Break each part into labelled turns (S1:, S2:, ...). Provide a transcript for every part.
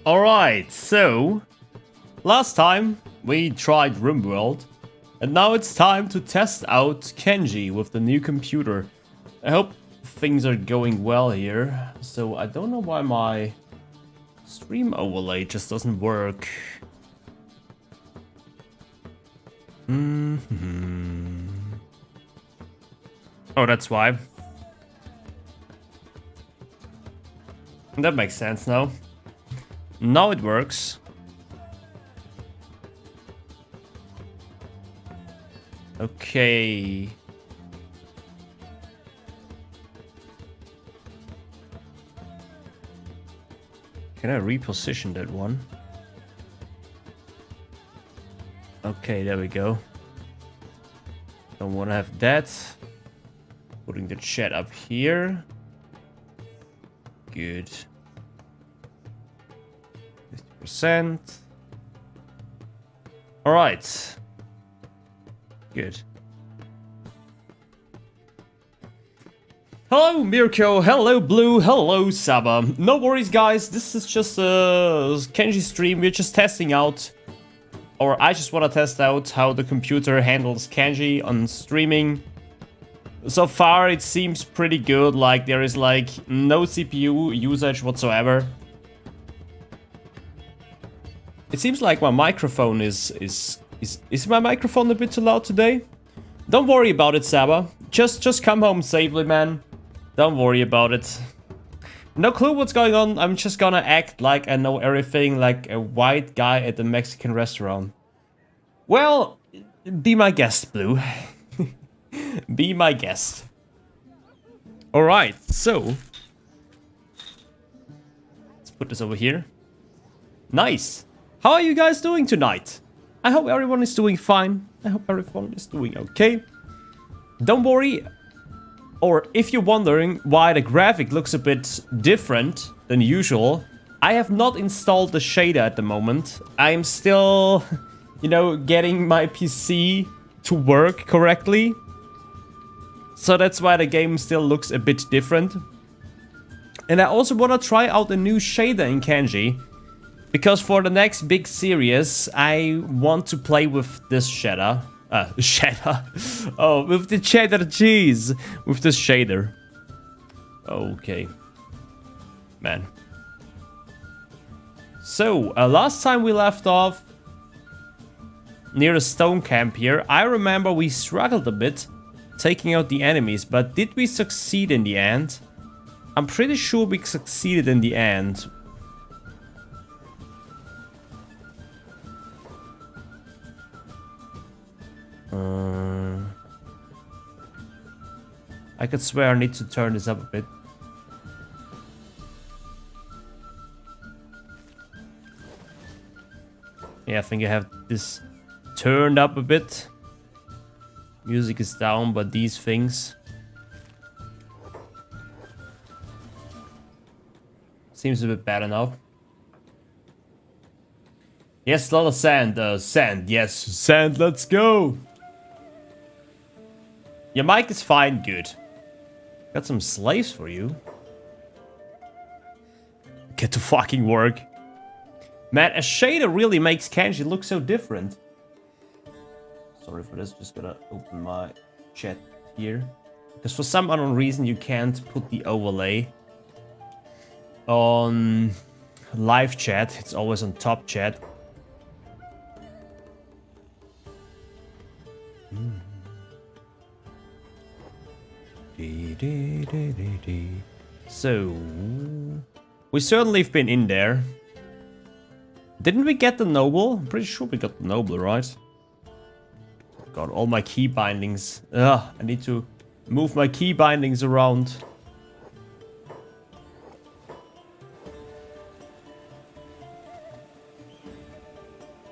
S1: Alright, so last time we tried RimWorld, and now it's time to test out Kenshi with the new computer. I hope things are going well here. So I don't know why my stream overlay just doesn't work. Oh, that's why. That makes sense now. Now it works. Okay. Can I reposition that one? Okay, there we go. Don't want to have that. Putting the chat up here. Good. 50%. All right. Good. Hello Mirko, hello Blue, hello Saba. No worries guys, this is just a Kenshi stream. We're just testing out, or I just want to test out how the computer handles Kenshi on streaming. So far it seems pretty good, like there is like no CPU usage whatsoever. It seems like my microphone is my microphone a bit too loud today? Don't worry about it, Saba. Just come home safely, man. Don't worry about it. No clue what's going on. I'm just gonna act like I know everything, like a white guy at a Mexican restaurant. Well, be my guest, Blue. Be my guest. Alright, so let's put this over here. Nice. How are you guys doing tonight? I hope everyone is doing fine. I hope everyone is doing okay. Don't worry. Or if you're wondering why the graphic looks a bit different than usual, I have not installed the shader at the moment. I am still, you know, getting my PC to work correctly. So that's why the game still looks a bit different. And I also want to try out a new shader in Kenshi. Because for the next big series, I want to play with this shader. Oh, with the cheddar cheese. With this shader. Okay. Man. So, last time we left off near the stone camp here, I remember we struggled a bit taking out the enemies, but did we succeed in the end? I'm pretty sure we succeeded in the end. I could swear I need to turn this up a bit. Yeah, I think I have this turned up a bit. Music is down, but these things seems a bit better now. Yes, a lot of sand. Sand, yes, sand, let's go. Your mic is fine, good. Got some slaves for you. Get to fucking work. Man, a shader really makes Kenshi look so different. Sorry for this, just gotta open my chat here. Because for some unknown reason you can't put the overlay on live chat. It's always on top chat. So, we certainly have been in there. Didn't we get the noble? I'm pretty sure we got the noble, right? Got all my key bindings. Ugh, I need to move my key bindings around.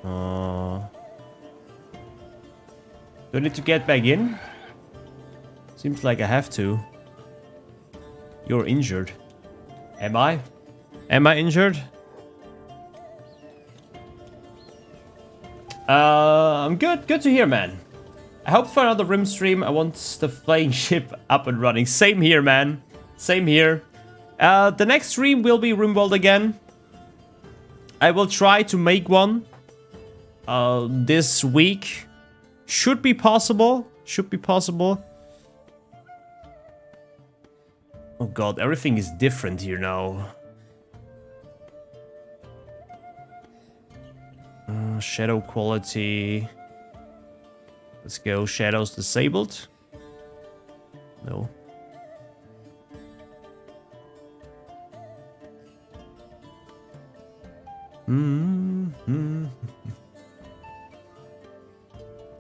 S1: Do I need to get back in? Seems like I have to. You're injured. Am I? Am I injured? I'm good. Good to hear, man. I hope for another Rim stream. I want the flying ship up and running. Same here, man. Same here. The next stream will be RimWorld again. I will try to make one this week. Should be possible. Should be possible. Oh god, everything is different here now. Shadow quality. Let's go. Shadows disabled. No.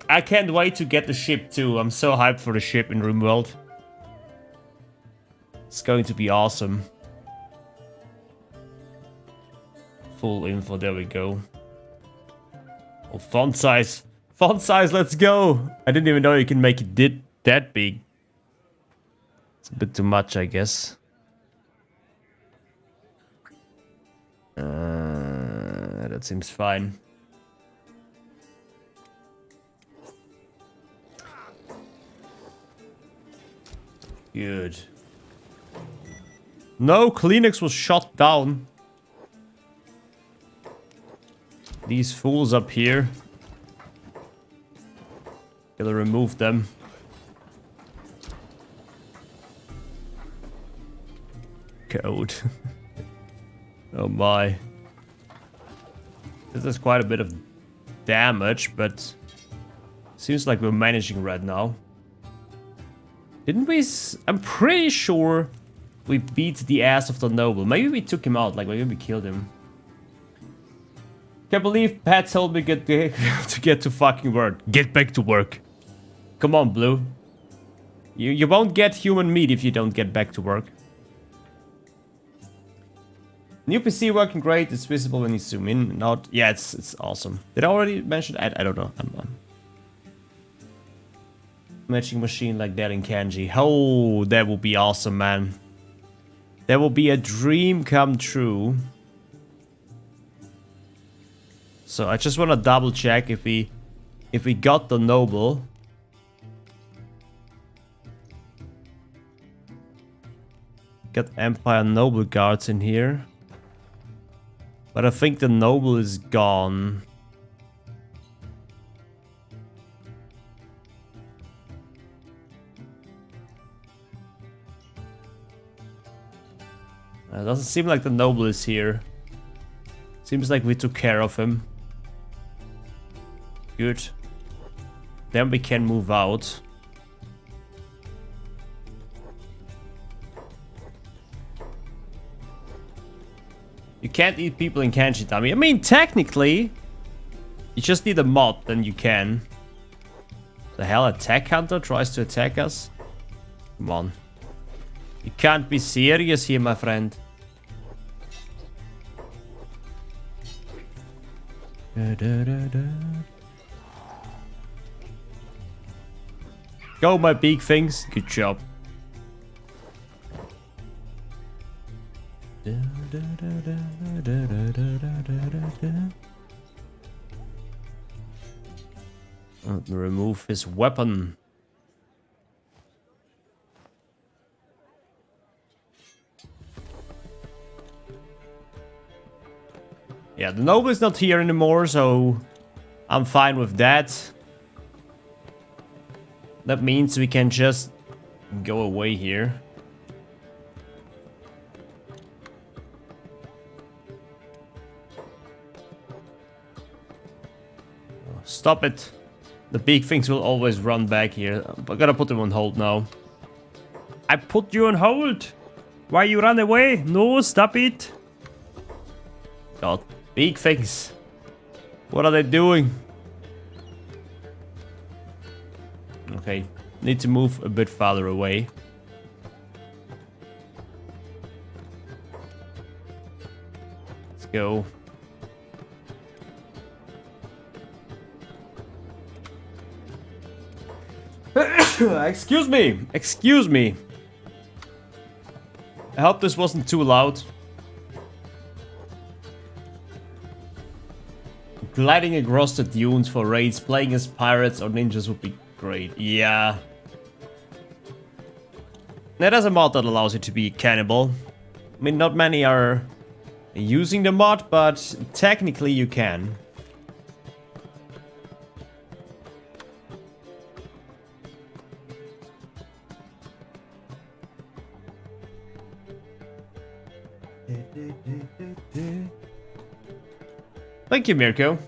S1: I can't wait to get the ship too. I'm so hyped for the ship in RimWorld. It's going to be awesome. Full info, there we go. Oh, font size. Font size, let's go. I didn't even know you can make it that big. It's a bit too much, I guess. That seems fine. Good. No, Kleenex was shot down. These fools up here. Gotta remove them. Code. Oh my. This is quite a bit of damage, but seems like we're managing right now. Didn't we? I'm pretty sure we beat the ass of the noble. Maybe we took him out, like maybe we killed him. Can't believe Pat told me to get to fucking work. Get back to work. Come on, Blue. You won't get human meat if you don't get back to work. New PC working great. It's visible when you zoom in and out. Yeah, it's awesome. Did I already mention? I don't know. I'm matching machine like that in Kenshi. Oh, that would be awesome, man. That will be a dream come true. So I just want to double check if we got the noble. Got Empire Noble guards in here. But I think the noble is gone. It doesn't seem like the noble is here. Seems like we took care of him. Good. Then we can move out. You can't eat people in Kenshi, dummy. I mean, technically, you just need a mod, then you can. The hell, a tech hunter tries to attack us? Come on. You can't be serious here, my friend. Go, my big things. Good job. Remove his weapon. Yeah, the noble is not here anymore, so I'm fine with that. That means we can just go away here. Stop it. The big things will always run back here. I gotta put them on hold now. I put you on hold. Why you run away? No, stop it. God, big things. What are they doing? Okay, need to move a bit farther away. Let's go. Excuse me. Excuse me. I hope this wasn't too loud. Gliding across the dunes for raids, playing as pirates or ninjas would be great. Yeah. There's a mod that allows you to be cannibal. I mean, not many are using the mod, but technically you can. Thank you, Mirko.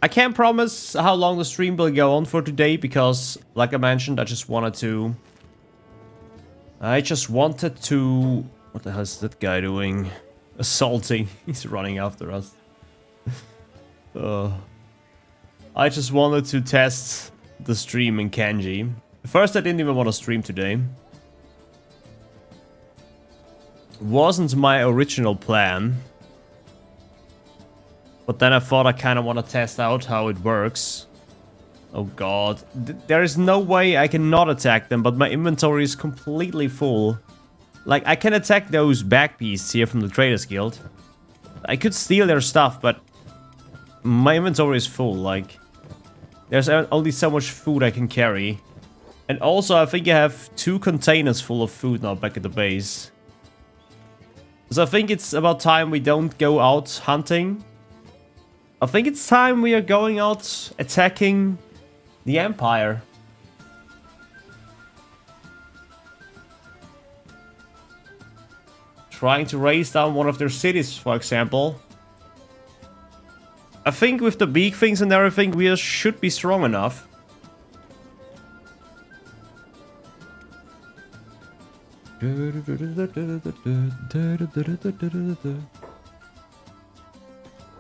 S1: I can't promise how long the stream will go on for today because, like I mentioned, I just wanted to... What the hell is that guy doing? Assaulting. He's running after us. I just wanted to test the stream in Kenshi. First, I didn't even want to stream today. Wasn't my original plan. But then I thought I kind of want to test out how it works. Oh god. There is no way I can not attack them, but my inventory is completely full. Like, I can attack those back beasts here from the Traders Guild. I could steal their stuff, but my inventory is full. Like, there's only so much food I can carry. And also, I think I have 2 containers full of food now back at the base. So I think it's about time we don't go out hunting. I think it's time we are going out attacking the Empire. Trying to raise down one of their cities, for example. I think with the big things and everything, we should be strong enough.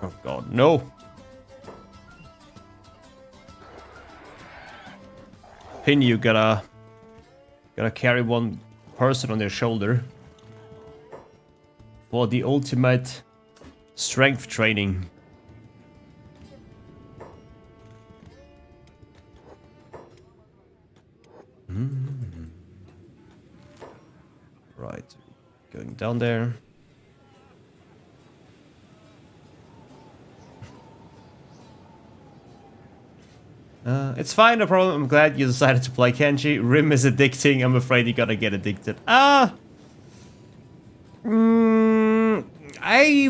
S1: Oh god, no! Pin, you gotta carry one person on their shoulder for the ultimate strength training. Right, going down there. It's fine, no problem. I'm glad you decided to play Kenshi. Rim is addicting. I'm afraid you're gonna get addicted. I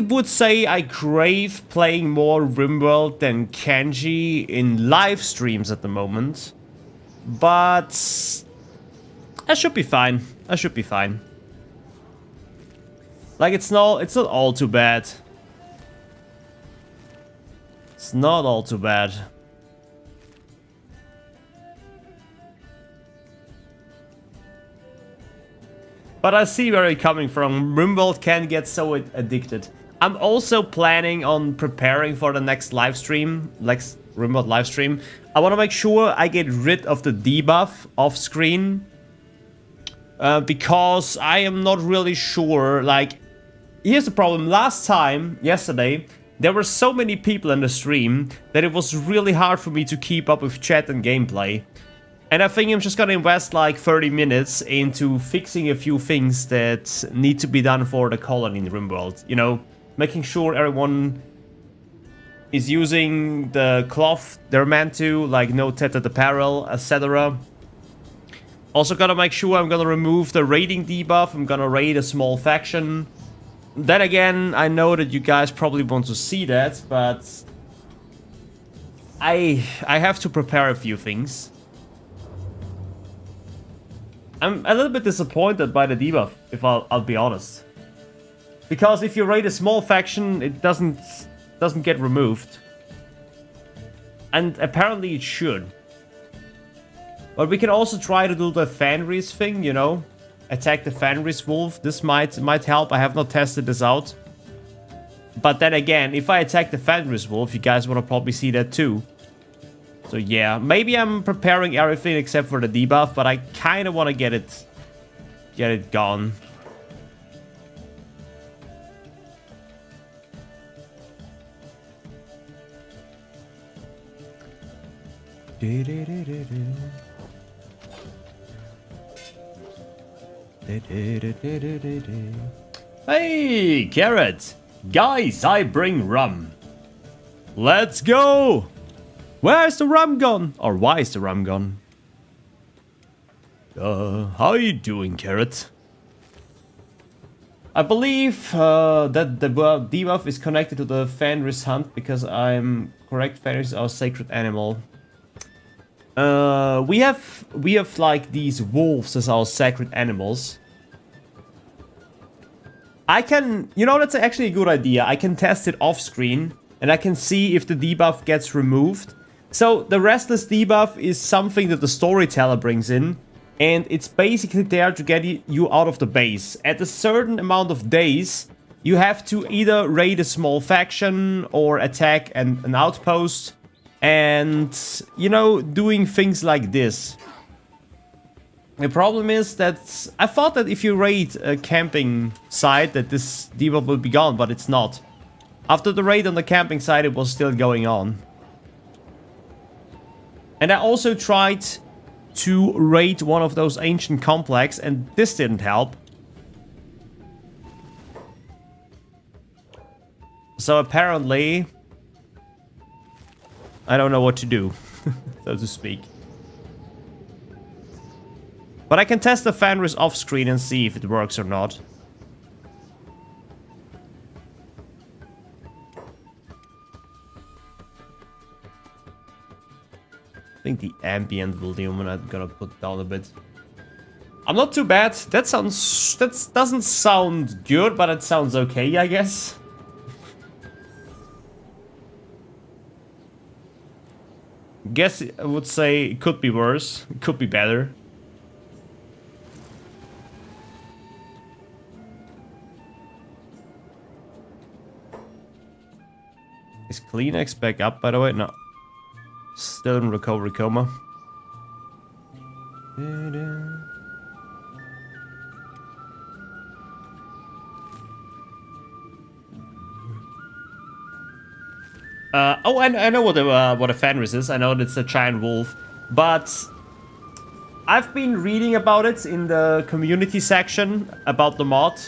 S1: would say I crave playing more RimWorld than Kenshi in live streams at the moment. But I should be fine. I should be fine. Like, it's not all too bad. It's not all too bad. But I see where you're coming from. RimWorld can get so addicted. I'm also planning on preparing for the next live stream, next RimWorld live stream. I want to make sure I get rid of the debuff off screen. Because I am not really sure, like, here's the problem. Last time, yesterday, there were so many people in the stream that it was really hard for me to keep up with chat and gameplay. And I think I'm just gonna invest like 30 minutes into fixing a few things that need to be done for the colony in RimWorld. You know, making sure everyone is using the cloth they're meant to, like no tattered apparel, etc. Also gotta make sure I'm gonna remove the raiding debuff. I'm gonna raid a small faction. Then again, I know that you guys probably want to see that, but I have to prepare a few things. I'm a little bit disappointed by the debuff, if I'll be honest. Because if you raid a small faction, it doesn't get removed. And apparently it should. But we can also try to do the Fenris thing, you know? Attack the Fenris wolf. This might help. I have not tested this out. But then again, if I attack the Fenris wolf, you guys want to probably see that too. So yeah, maybe I'm preparing everything except for the debuff, but I kind of want to get it gone. Hey, Carrot! Guys, I bring rum. Let's go! Where's the rum gone? Or why is the rum gone? How are you doing, Carrot? I believe that the debuff is connected to the Fenris hunt because I'm correct. Fenris is our sacred animal. We have like these wolves as our sacred animals. I can, you know, that's actually a good idea. I can test it off screen and I can see if the debuff gets removed. So the restless debuff is something that the storyteller brings in, and it's basically there to get you out of the base. At a certain amount of days, you have to either raid a small faction or attack an outpost, and, you know, doing things like this. The problem is that I thought that if you raid a camping site that this debuff will be gone, but it's not. After the raid on the camping site, it was still going on. And I also tried to raid one of those ancient complex, and this didn't help. So apparently, I don't know what to do, so to speak. But I can test the Fenris off screen and see if it works or not. I think the ambient volume I'm gonna put down a bit. I'm not too bad. That doesn't sound good, but it sounds okay, I guess. Guess I would say it could be worse. It could be better. Is Kleenex back up, by the way? No. Still in recovery coma. Oh, I know what a Fenris is. I know it's a giant wolf, but I've been reading about it in the community section about the mod,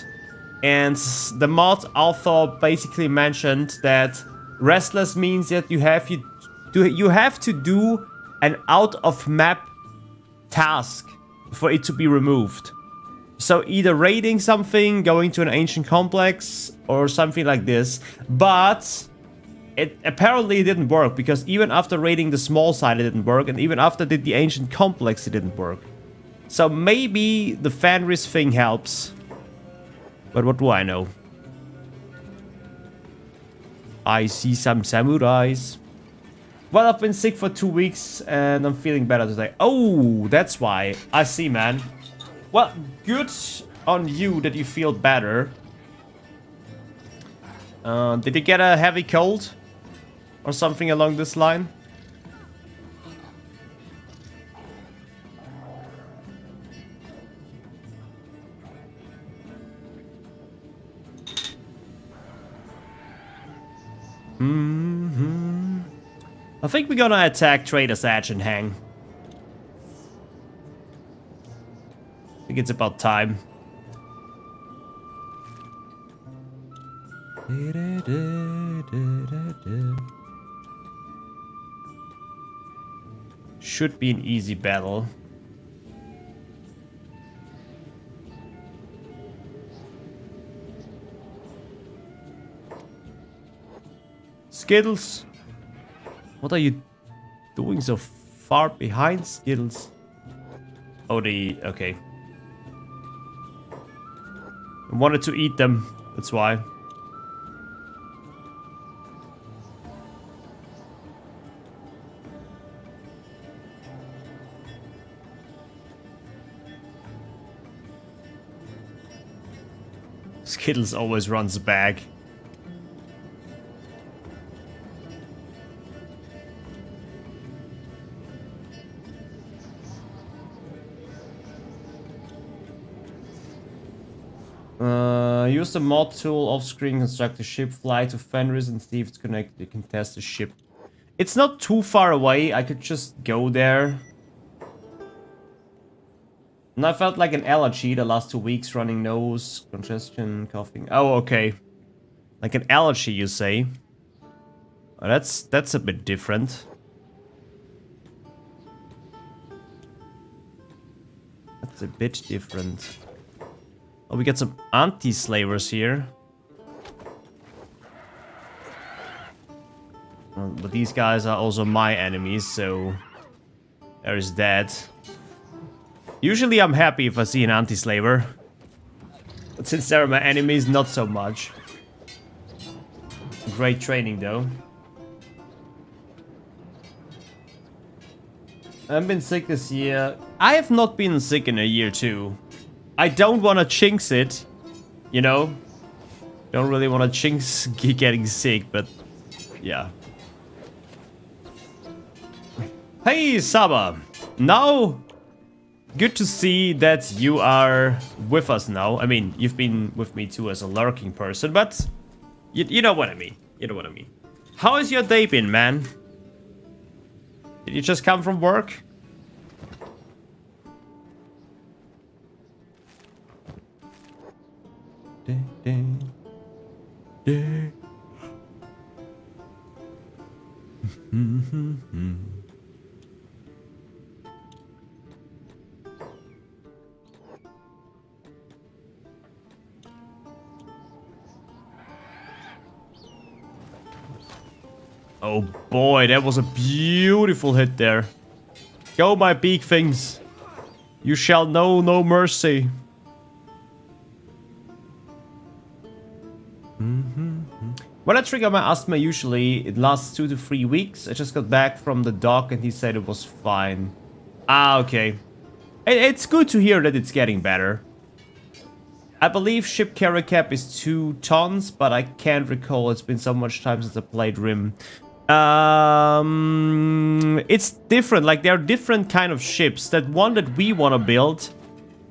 S1: and the mod author basically mentioned that restless means that you have to do an out of map task for it to be removed. So either raiding something, going to an ancient complex, or something like this. But it apparently didn't work, because even after raiding the small side it didn't work, and even after the ancient complex it didn't work. So maybe the Fenris thing helps. But what do I know? I see some samurais. Well, I've been sick for 2 weeks and I'm feeling better today. Oh, that's why. I see, man. Well, good on you that you feel better. Did you get a heavy cold? Or something along this line? I think we're gonna attack Trader's Edge and hang. I think it's about time. Should be an easy battle. Skittles, what are you doing so far behind, Skittles? Oh, okay. I wanted to eat them, that's why. Skittles always runs back. Use the mod tool off screen, construct a ship, fly to Fenris and see if it's connected. You can test the ship. It's not too far away, I could just go there. And I felt like an allergy the last 2 weeks, running nose, congestion, coughing. Oh, okay. Like an allergy, you say? Oh, that's a bit different. That's a bit different. Oh, we got some anti-slavers here. But these guys are also my enemies, so there is that. Usually I'm happy if I see an anti-slaver. But since they're my enemies, not so much. Great training though. I've been sick this year. I have not been sick in a year too. I don't want to jinx it, you know? Don't really want to jinx getting sick, but yeah. Hey Saba, now good to see that you are with us now. I mean, you've been with me too as a lurking person, but you know what I mean. You know what I mean. How has your day been, man? Did you just come from work? Oh boy, that was a beautiful hit there. Go, my big things. You shall know no mercy. When I trigger my asthma, usually it lasts 2 to 3 weeks. I just got back from the doc and he said it was fine. Ah, okay. It's good to hear that it's getting better. I believe ship carry cap is 2 tons, but I can't recall. It's been so much time since I played Rim. It's different. Like, there are different kind of ships. That one that we want to build,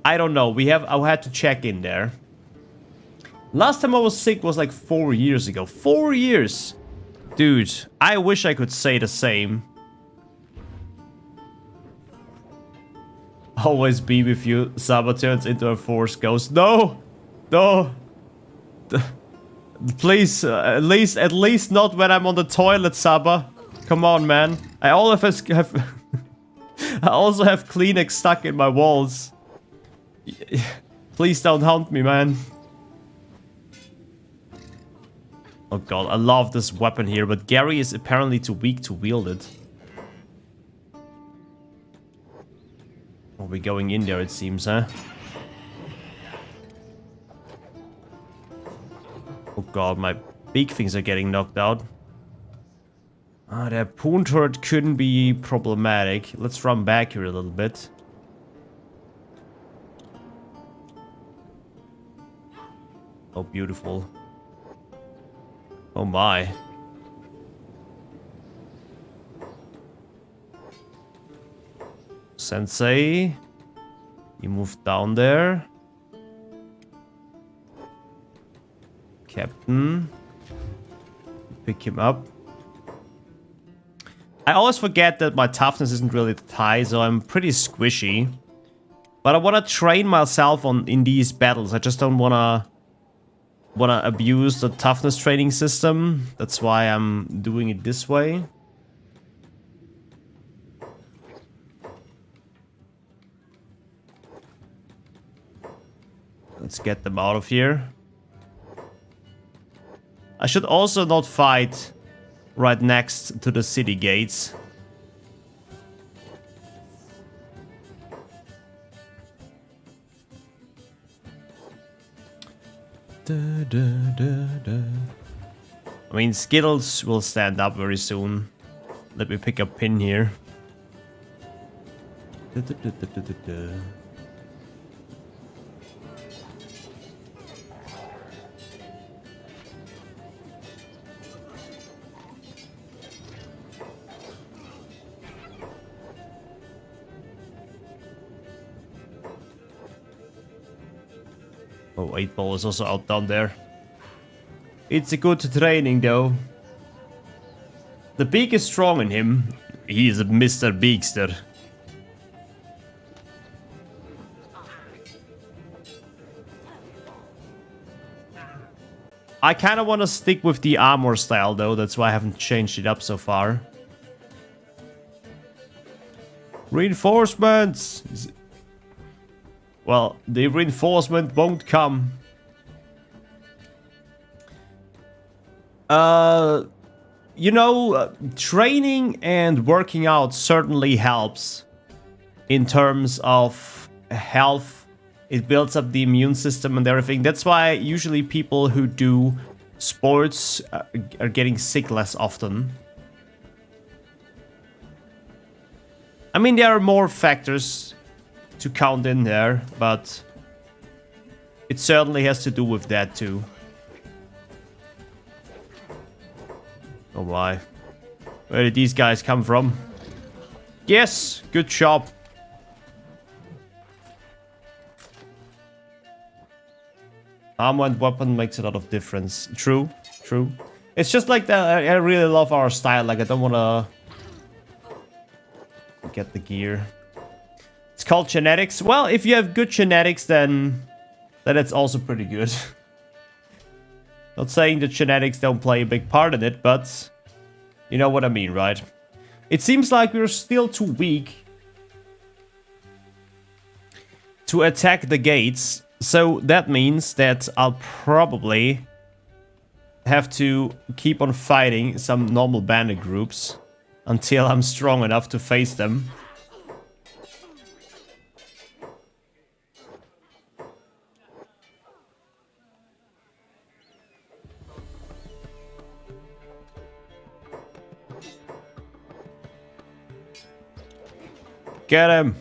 S1: I don't know. I had to check in there. Last time I was sick was like 4 years ago. 4 years! Dude, I wish I could say the same. Always be with you. Saba turns into a force ghost. No! No! Please, at least not when I'm on the toilet, Saba. Come on, man. I also have Kleenex stuck in my walls. Please don't haunt me, man. Oh god, I love this weapon here, but Gary is apparently too weak to wield it. Are we going in there, it seems, huh? Oh god, my big things are getting knocked out. Ah, their Poon turret couldn't be problematic. Let's run back here a little bit. Oh, beautiful. Oh my. Sensei, you move down there. Captain, pick him up. I always forget that my toughness isn't really that high, so I'm pretty squishy. But I want to train myself in these battles. I just don't wanna abuse the toughness training system. That's why I'm doing it this way. Let's get them out of here. I should also not fight right next to the city gates. I mean, Skittles will stand up very soon. Let me pick a pin here. Oh, 8-ball is also out down there. It's a good training though. The beak is strong in him. He is a Mr. Beakster. I kind of want to stick with the armor style though. That's why I haven't changed it up so far. Reinforcements! well, the reinforcement won't come. You know, training and working out certainly helps in terms of health. It builds up the immune system and everything. That's why usually people who do sports are getting sick less often. I mean, there are more factors to count in there, but it certainly has to do with that too. Oh my. Where did these guys come from? Yes, good job. Armor and weapon makes a lot of difference. True, true. It's just like that. I really love our style. Like, I don't want to get the gear. It's called genetics. Well, if you have good genetics, then it's also pretty good. Not saying that genetics don't play a big part in it, but you know what I mean, right? It seems like we're still too weak to attack the gates. So that means that I'll probably have to keep on fighting some normal bandit groups until I'm strong enough to face them. Get him!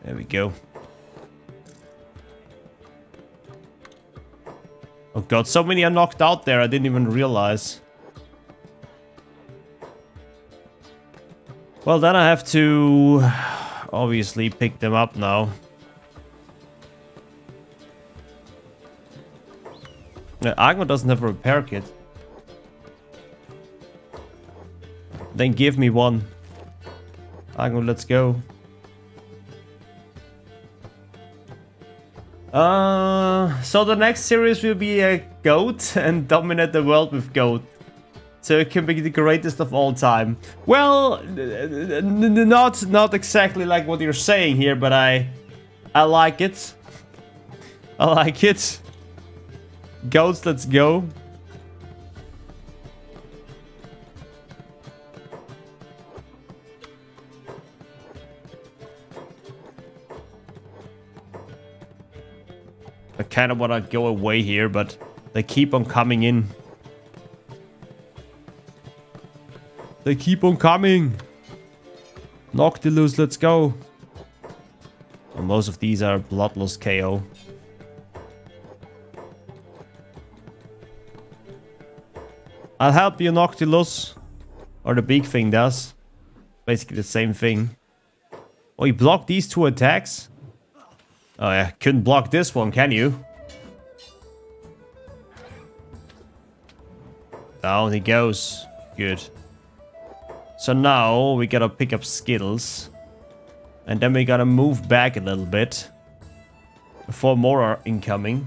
S1: There we go. Oh god, so many are knocked out there, I didn't even realize. Well, then I have to obviously pick them up now. ARRRR doesn't have a repair kit. Then give me one. ARRRR, let's go. So the next series will be a goat and dominate the world with goat. So it can be the greatest of all time. Well, not exactly like what you're saying here, but I like it. I like it. Goats, let's go. I kind of want to go away here, but they keep on coming in. They keep on coming. Noctilus, let's go. Well, most of these are bloodless KO. I'll help you, Noctilus. Or the big thing does. Basically the same thing. Oh, you blocked these two attacks? Oh yeah, couldn't block this one, can you? Down he goes. Good. So now we gotta pick up Skittles. And then we gotta move back a little bit. Before more are incoming.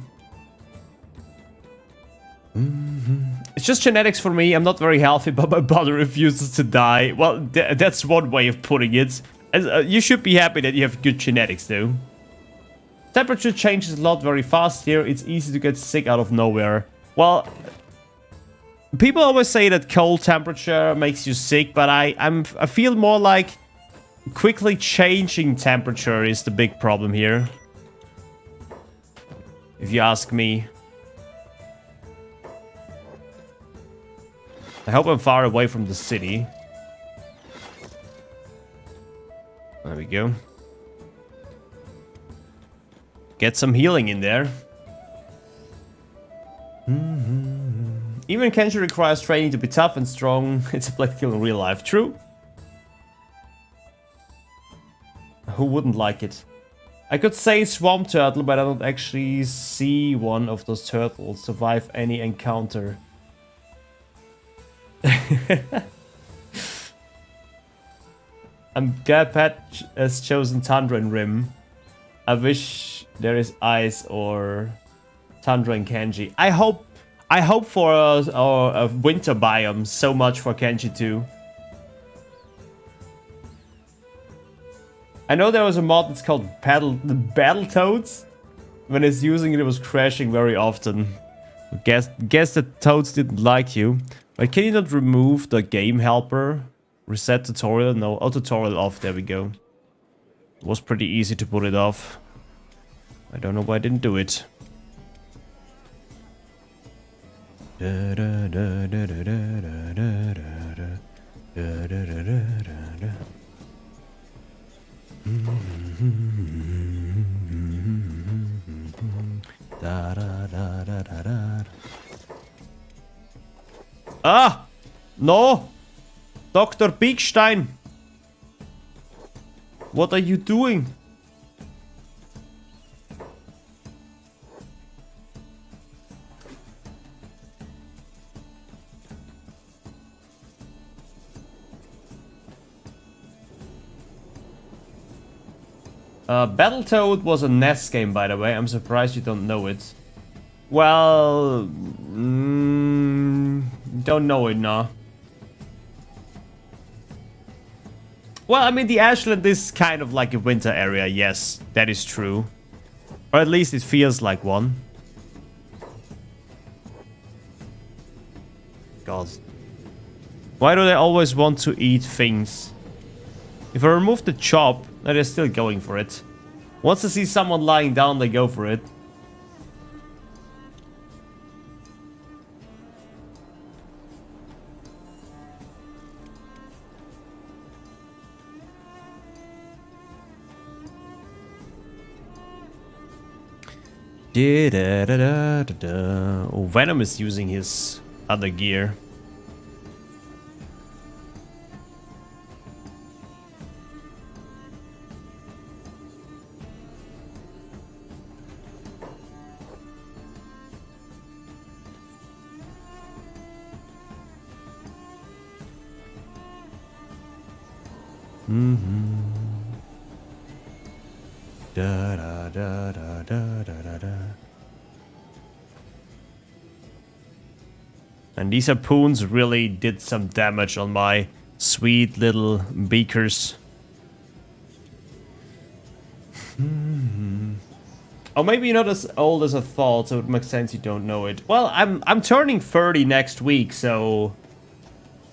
S1: It's just genetics for me. I'm not very healthy, but my body refuses to die. Well, that's one way of putting it. You should be happy that you have good genetics, though. Temperature changes a lot very fast here. It's easy to get sick out of nowhere. Well, people always say that cold temperature makes you sick, but I feel more like quickly changing temperature is the big problem here. If you ask me. I hope I'm far away from the city. There we go. Get some healing in there. Even Kenshi requires training to be tough and strong. It's a black kill in real life. True. Who wouldn't like it? I could say swamp turtle, but I don't actually see one of those turtles survive any encounter. I'm glad Pat has chosen Tundra and Rim. I wish there is ice or Tundra and Kenshi. I hope for a winter biome so much for Kenshi too. I know there was a mod that's called Battletoads. When it's using it, it was crashing very often. Guess the toads didn't like you. But can you not remove the game helper? Reset tutorial? No, tutorial off. There we go. It was pretty easy to put it off. I don't know why I didn't do it. Ah! No! Dr. Bigstein! What are you doing? Battletoad was a NES game, by the way. I'm surprised you don't know it. Well... don't know it, no. Well, I mean, the Ashland is kind of like a winter area, yes. That is true. Or at least it feels like one. God. Why do they always want to eat things? If I remove the chop, no, they're still going for it. Once they see someone lying down, they go for it. Oh, Venom is using his other gear. Da da da da da da da. And these harpoons really did some damage on my sweet little beakers. Or maybe you're not as old as I thought, so it makes sense you don't know it. Well, I'm turning 30 next week, so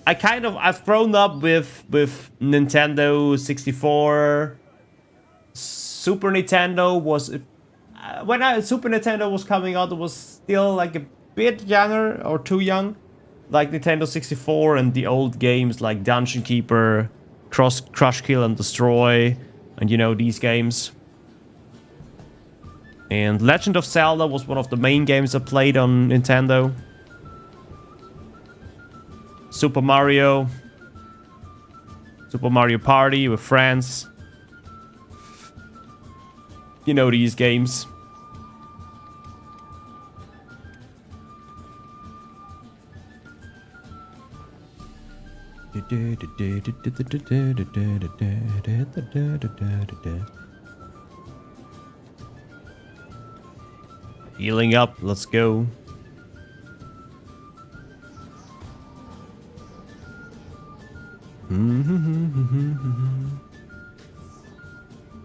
S1: I've grown up with Nintendo 64. Super Nintendo was when Super Nintendo was coming out, it was still like a bit younger or too young, like Nintendo 64 and the old games like Dungeon Keeper, Crush, Kill and Destroy, and you know, these games. And Legend of Zelda was one of the main games I played on Nintendo. Super Mario Party with friends. You know these games. Healing up, let's go.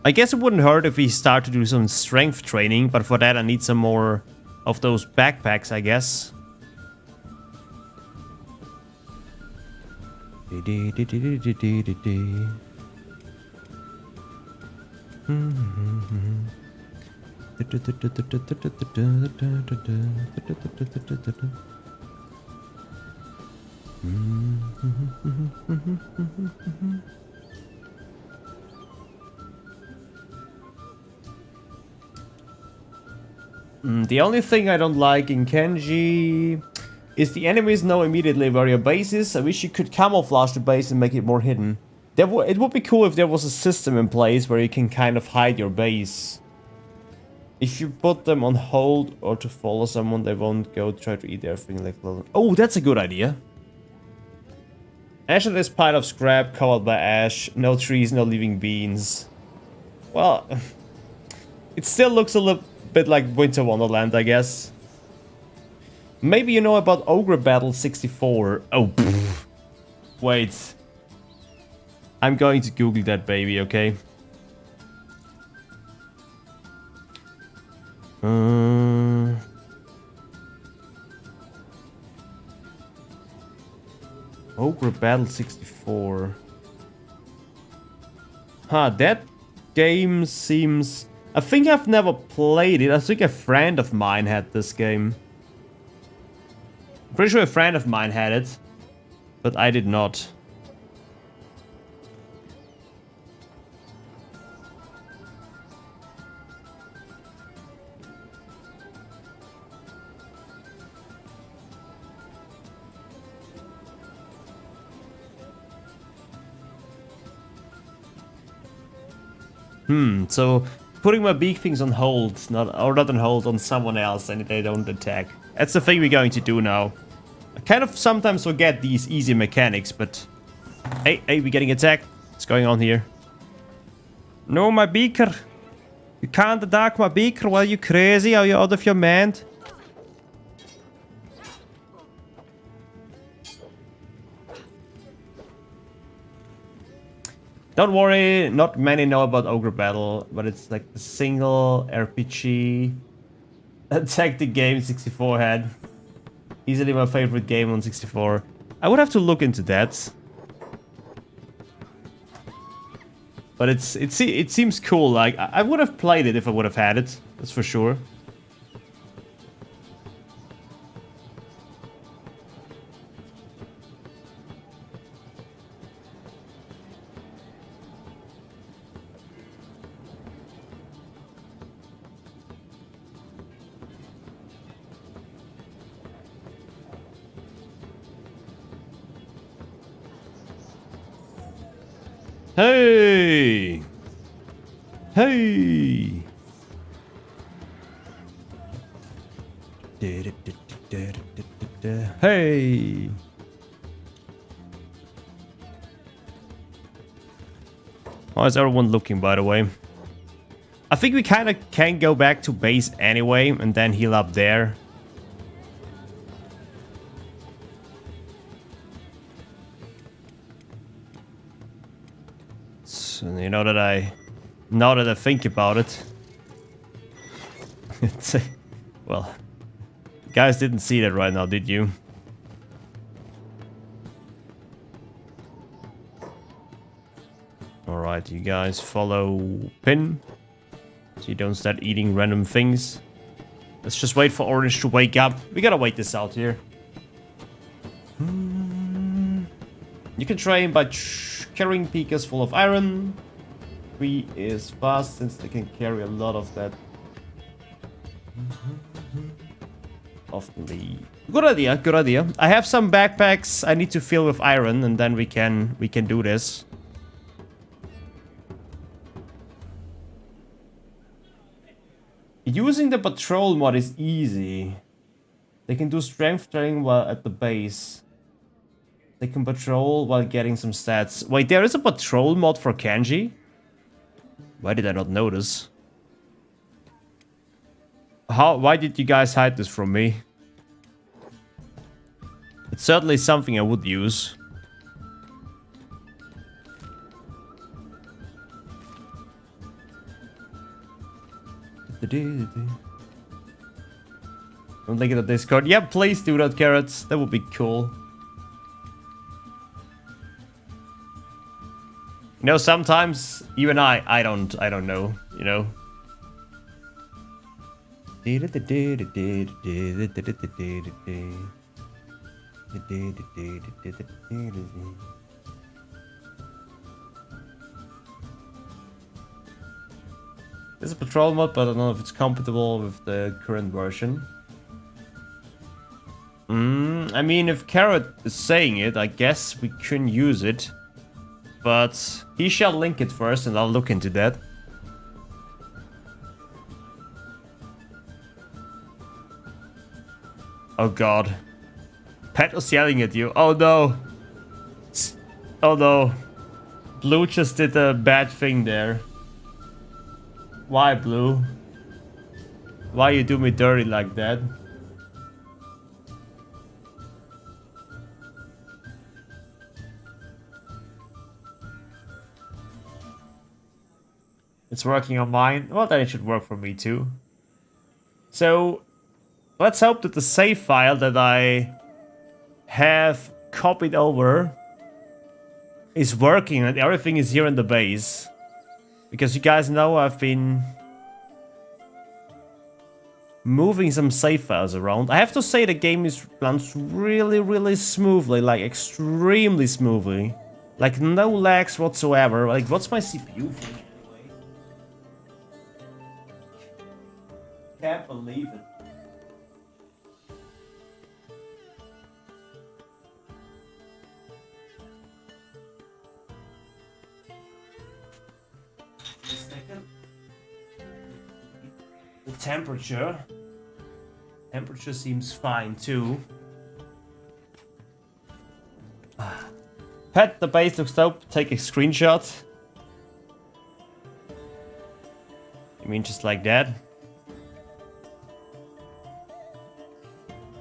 S1: I guess it wouldn't hurt if we start to do some strength training, but for that I need some more of those backpacks, I guess. The only thing I don't like in Kenshi is the enemies know immediately where your base is. I wish you could camouflage the base and make it more hidden. It would be cool if there was a system in place where you can kind of hide your base. If you put them on hold or to follow someone, they won't go try to eat everything like... Oh, that's a good idea. Ashland is pile of scrap covered by ash. No trees, no living beings. Well, it still looks a little bit like Winter Wonderland, I guess. Maybe you know about Ogre Battle 64. Oh, pfft. Wait. I'm going to Google that baby, okay? Ogre Battle 64. Huh, that game seems... I think I've never played it. I think a friend of mine had this game. I'm pretty sure a friend of mine had it, but I did not. So putting my big things on hold, not on hold, on someone else, and they don't attack. That's the thing we're going to do now. I kind of sometimes forget these easy mechanics, but... Hey, we're getting attacked. What's going on here? No, my beaker. You can't attack my beaker. Well, you crazy? Are you out of your mind? Don't worry, not many know about Ogre Battle, but it's like the single RPG tactic game 64 had. Easily my favorite game on 64. I would have to look into that. But it seems cool. Like I would have played it if I would have had it. That's for sure. Hey! Hey! Hey! How is everyone looking, by the way? I think we kind of can go back to base anyway and then heal up there. So, you know that now that I think about it, well, you guys didn't see that right now, did you? Alright, you guys follow Pin, so you don't start eating random things. Let's just wait for Orange to wake up. We gotta wait this out here. You can train by carrying Pikas full of iron. 3 is fast since they can carry a lot of that. Often good idea, good idea. I have some backpacks I need to fill with iron, and then we can do this. Using the patrol mod is easy. They can do strength training while at the base. They can patrol while getting some stats. Wait, there is a patrol mod for Kenshi? Why did I not notice? Why did you guys hide this from me? It's certainly something I would use. Don't link it at Discord. Yeah, please do that, Carrots. That would be cool. You know, sometimes even I don't know, you know. There's a patrol mod, but I don't know if it's compatible with the current version. I mean, if Carrot is saying it, I guess we can use it. But he shall link it first, and I'll look into that. Oh god. Pat was yelling at you. Oh no. Oh no. Blue just did a bad thing there. Why, Blue? Why you do me dirty like that? It's working on mine. Well, then it should work for me too. So let's hope that the save file that I have copied over is working and everything is here in the base. Because you guys know I've been moving some save files around. I have to say the game runs really smoothly, like extremely smoothly. Like no lags whatsoever. Like what's my CPU for anyway? Can't believe it. The temperature seems fine too. Pet, the base looks dope. Take a screenshot. You mean just like that?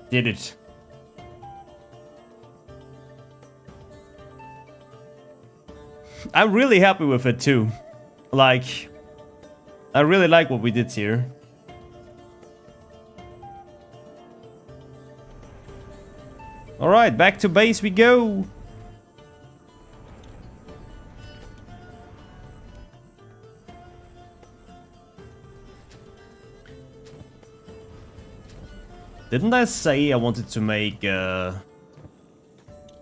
S1: Did it. I'm really happy with it too. Like, I really like what we did here. Alright, back to base we go. Didn't I say I wanted to make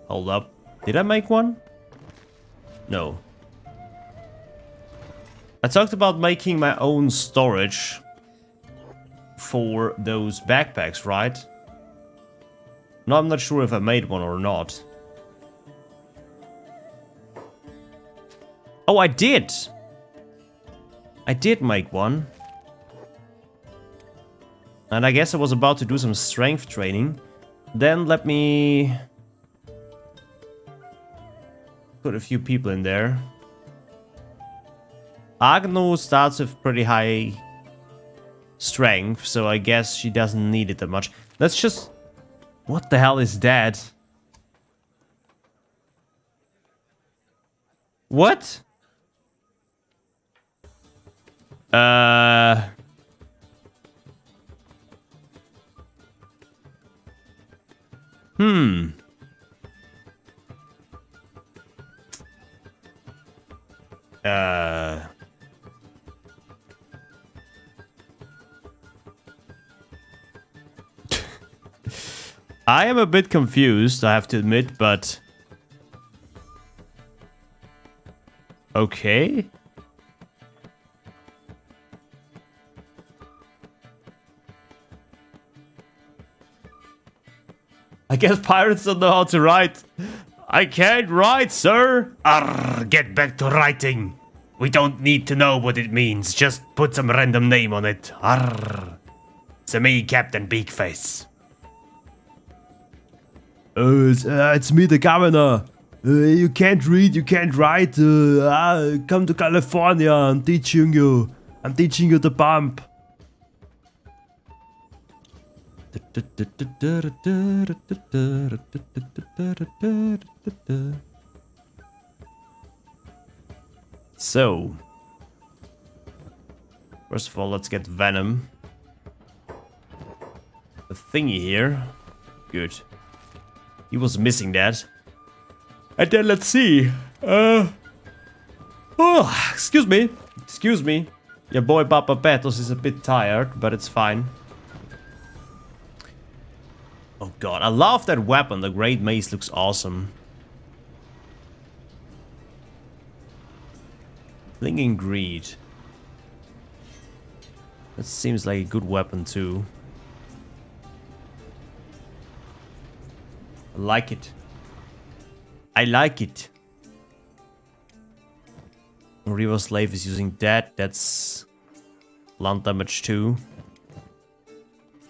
S1: hold up. Did I make one? No. I talked about making my own storage for those backpacks, right? No, I'm not sure if I made one or not. Oh, I did! I did make one. And I guess I was about to do some strength training. Then let me put a few people in there. Agno starts with pretty high strength, so I guess she doesn't need it that much. Let's just... What the hell is that? What? I am a bit confused, I have to admit, but... Okay. I guess pirates don't know how to write. I can't write, sir.
S2: ARRRR, get back to writing. We don't need to know what it means. Just put some random name on it. ARRRR. It's me, Captain Beakface.
S3: It's me, the governor. You can't read, you can't write. Come to California. I'm teaching you. I'm teaching you the bump.
S1: So, first of all, let's get Venom. The thingy here. Good. He was missing that. And then let's see. Oh, excuse me. Excuse me. Your boy Papa Petos is a bit tired, but it's fine. Oh god, I love that weapon. The Great Mace looks awesome. Clinging Greed. That seems like a good weapon too. I like it. I like it. Revo Slave is using that. That's blunt damage too.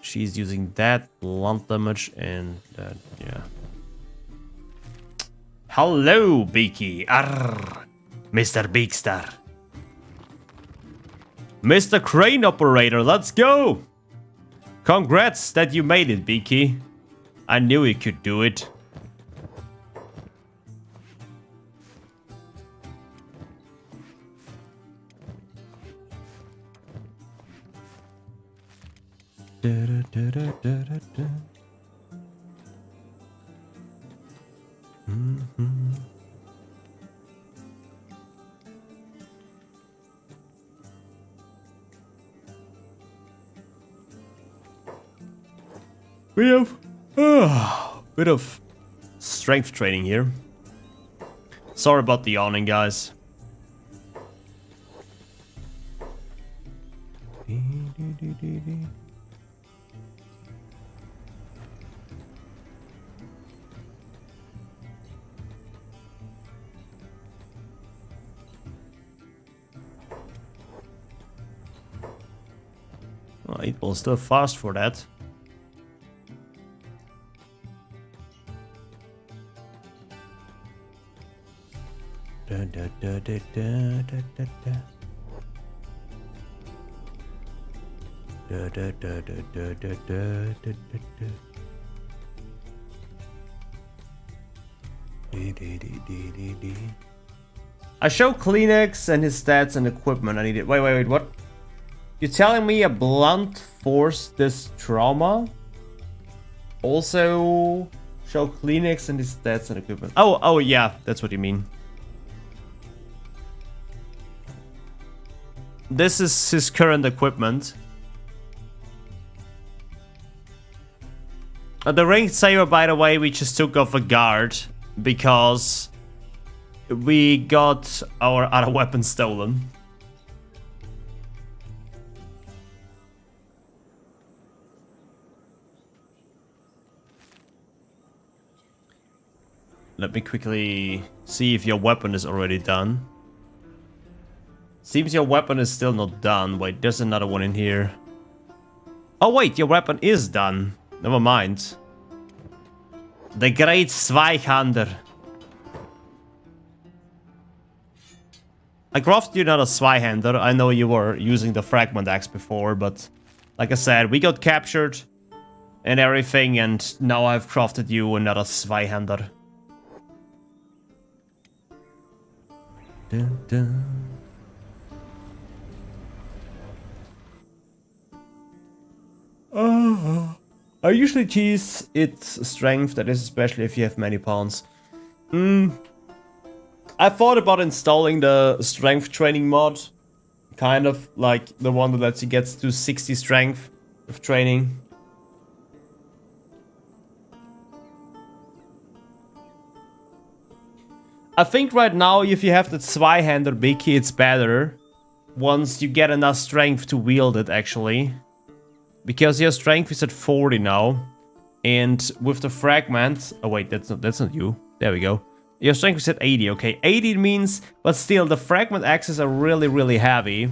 S1: She's using that, blunt damage, and that, yeah.
S2: Hello, Beaky. ARRRR. Mr. Beakstar.
S1: Mr. Crane Operator, let's go! Congrats that you made it, Beaky. I knew you could do it. We have a bit of strength training here. Sorry about the yawning, guys. Well, it was still fast for that. Da, da, da, da, da, da, da, da. Da, da, da, da, da, da, da, da, da. Dee, dee, dee, dee, dee, dee. I show Kleenex and his stats and equipment. I need it. Wait, what? You're telling me a blunt force this trauma? Also show Kleenex and his stats and equipment. Oh yeah, that's what you mean. This is his current equipment. The ringed saber, by the way, we just took off a guard because we got our other weapon stolen. Let me quickly see if your weapon is already done. Seems your weapon is still not done. Wait, there's another one in here. Oh wait, your weapon is done. Never mind. The Great Zweihander. I crafted you another Zweihander. I know you were using the Fragment Axe before, but like I said, we got captured and everything, and now I've crafted you another Zweihander. Dun, dun. I usually choose its strength, that is especially if you have many pawns. I thought about installing the strength training mod. Kind of like the one that lets you get to 60 strength of training. I think right now if you have the Zweihander Biki, it's better. Once you get enough strength to wield it actually. Because your strength is at 40 now, and with the fragment, oh wait, that's not you. There we go. Your strength is at 80. Okay, 80 means, but still, the fragment axes are really heavy.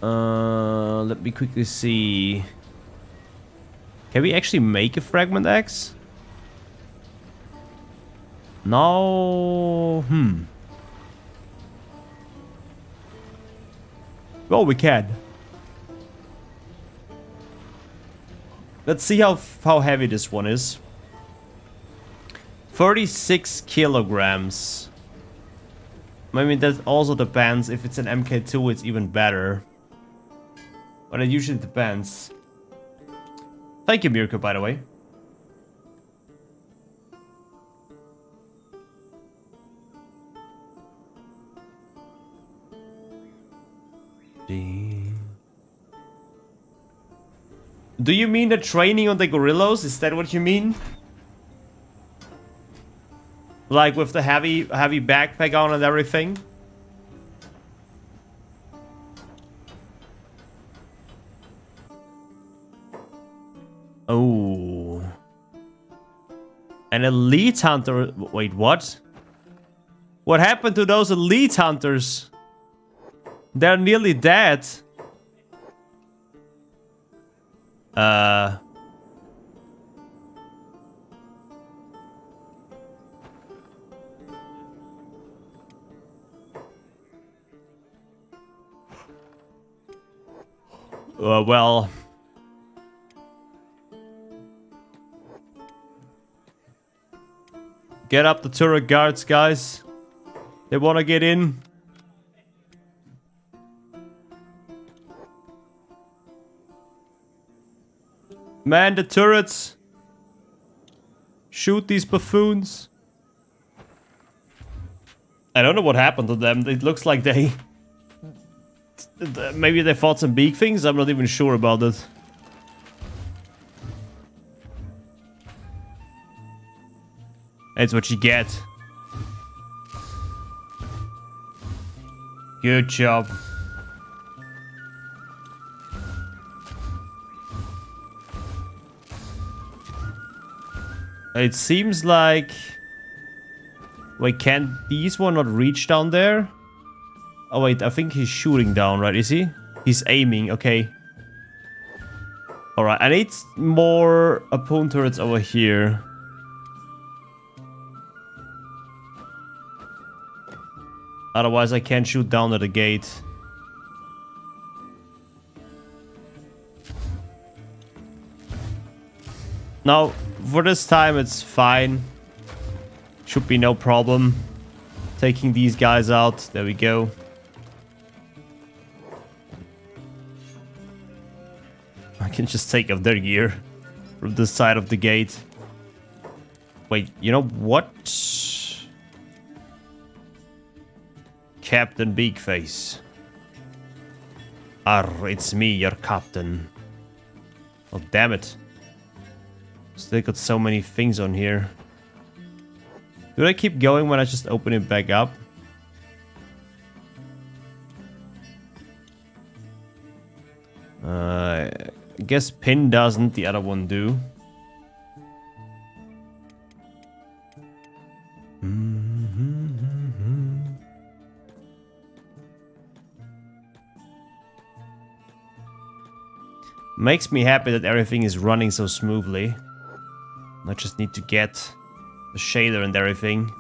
S1: Let me quickly see. Can we actually make a fragment axe? No. Well, we can. Let's see how heavy this one is. 36 kilograms. I mean, that also depends. If it's an MK2, it's even better. But it usually depends. Thank you, Mirko, by the way. Do you mean the training on the gorillas? Is that what you mean? Like with the heavy backpack on and everything? Oh. An elite hunter. Wait, what? What happened to those elite hunters? They're nearly dead. Well. Get up the turret guards, guys. They want to get in. Man the turrets. Shoot these buffoons. I don't know what happened to them. It looks like they... Maybe they fought some big things? I'm not even sure about it. That's what you get. Good job. It seems like... Wait, can these one not reach down there? Oh wait, I think he's shooting down, right? Is he? He's aiming, okay. Alright, I need more opponent turrets over here. Otherwise I can't shoot down at the gate. Now, for this time it's fine. Should be no problem. Taking these guys out. There we go. I can just take off their gear from this side of the gate. Wait, you know what? Captain Beakface. Arr, it's me, your captain. Oh, damn it. Still got so many things on here. Do I keep going when I just open it back up? I guess pin doesn't, the other one do. Makes me happy that everything is running so smoothly. I just need to get the shader and everything.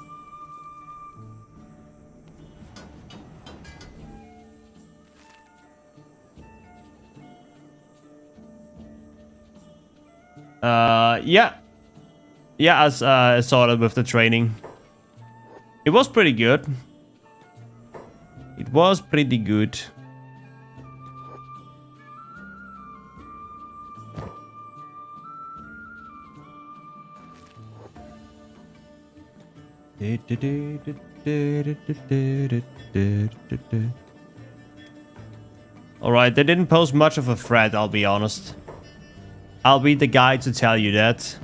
S1: Yeah. Yeah, as I saw it with the training. It was pretty good. It was pretty good. Alright, they didn't pose much of a threat, I'll be honest. I'll be the guy to tell you that.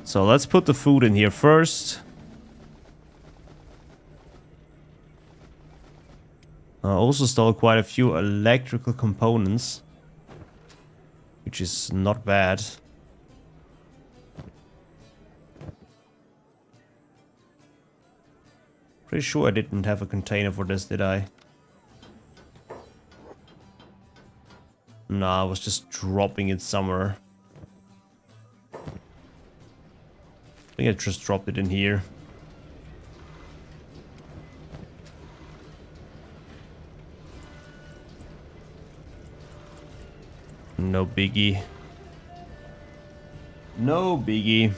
S1: So let's put the food in here first. Also stole quite a few electrical components, which is not bad. Pretty sure I didn't have a container for this, did I? No, I was just dropping it somewhere. I think I just dropped it in here. No biggie. No biggie.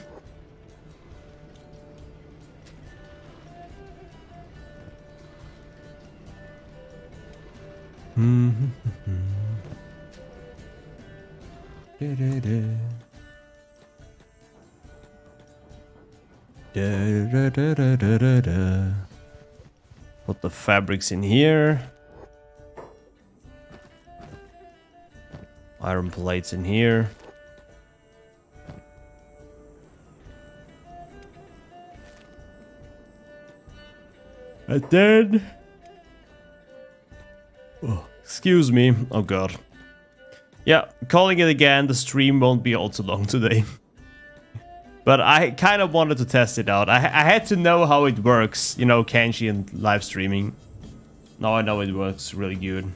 S1: Put the fabrics in here. Iron plates in here. And then... Oh, excuse me. Oh god. Yeah, calling it again. The stream won't be all too long today. But I kind of wanted to test it out. I had to know how it works. You know, Kenshi and live streaming. Now I know it works really good.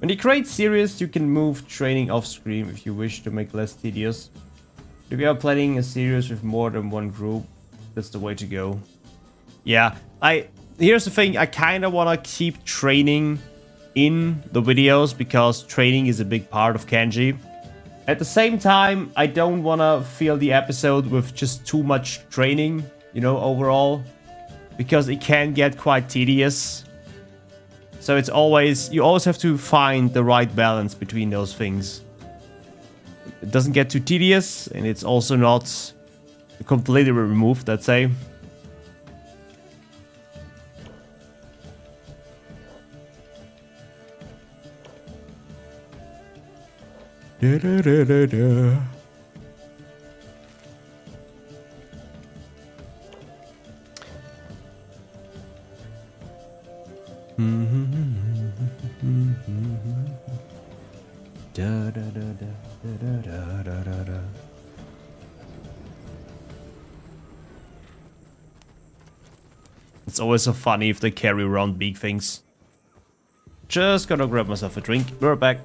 S1: When you create series, you can move training off screen if you wish to make less tedious. If you are planning a series with more than one group, that's the way to go. Yeah, here's the thing, I kind of want to keep training in the videos because training is a big part of Kenshi. At the same time, I don't want to fill the episode with just too much training, you know, overall. because it can get quite tedious. So it's always, you always have to find the right balance between those things. It doesn't get too tedious, and it's also not completely removed, let's say. Da, da, da, da, da. Da, da, da, da, da, da, da, da. It's always so funny if they carry around big things. Just gonna grab myself a drink. We're back.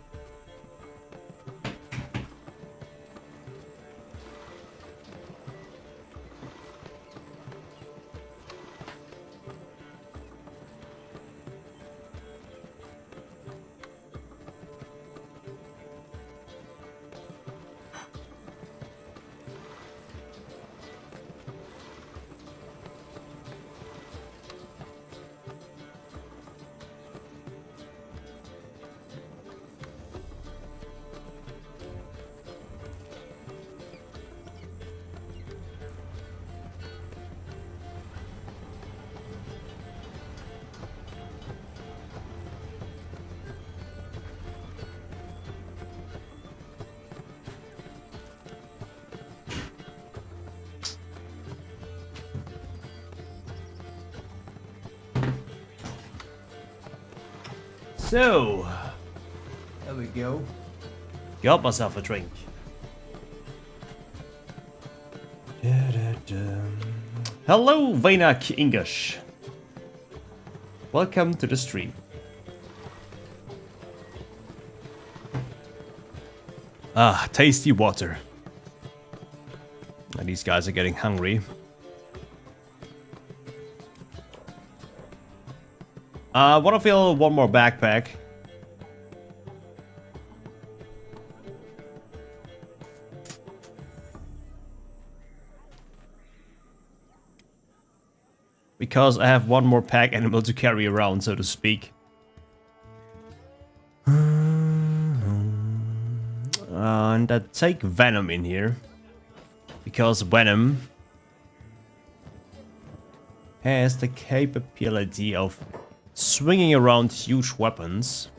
S1: So, there we go. Got myself a drink. Hello, Vainak English. Welcome to the stream. Ah, tasty water. And these guys are getting hungry. Wanna fill one more backpack. Because I have one more pack animal to carry around, so to speak. And I take Venom in here. Because Venom has the capability of swinging around huge weapons.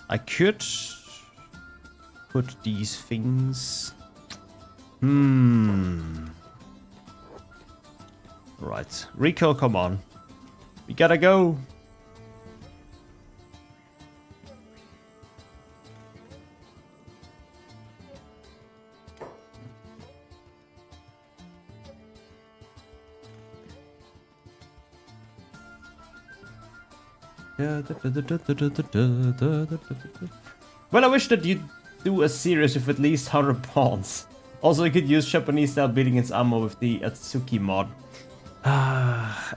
S1: I could put these things. Right, Rico, come on. We gotta go. Well, I wish that you'd do a series with at least 100 pawns. Also, you could use Japanese style building its ammo with the Atsuki mod.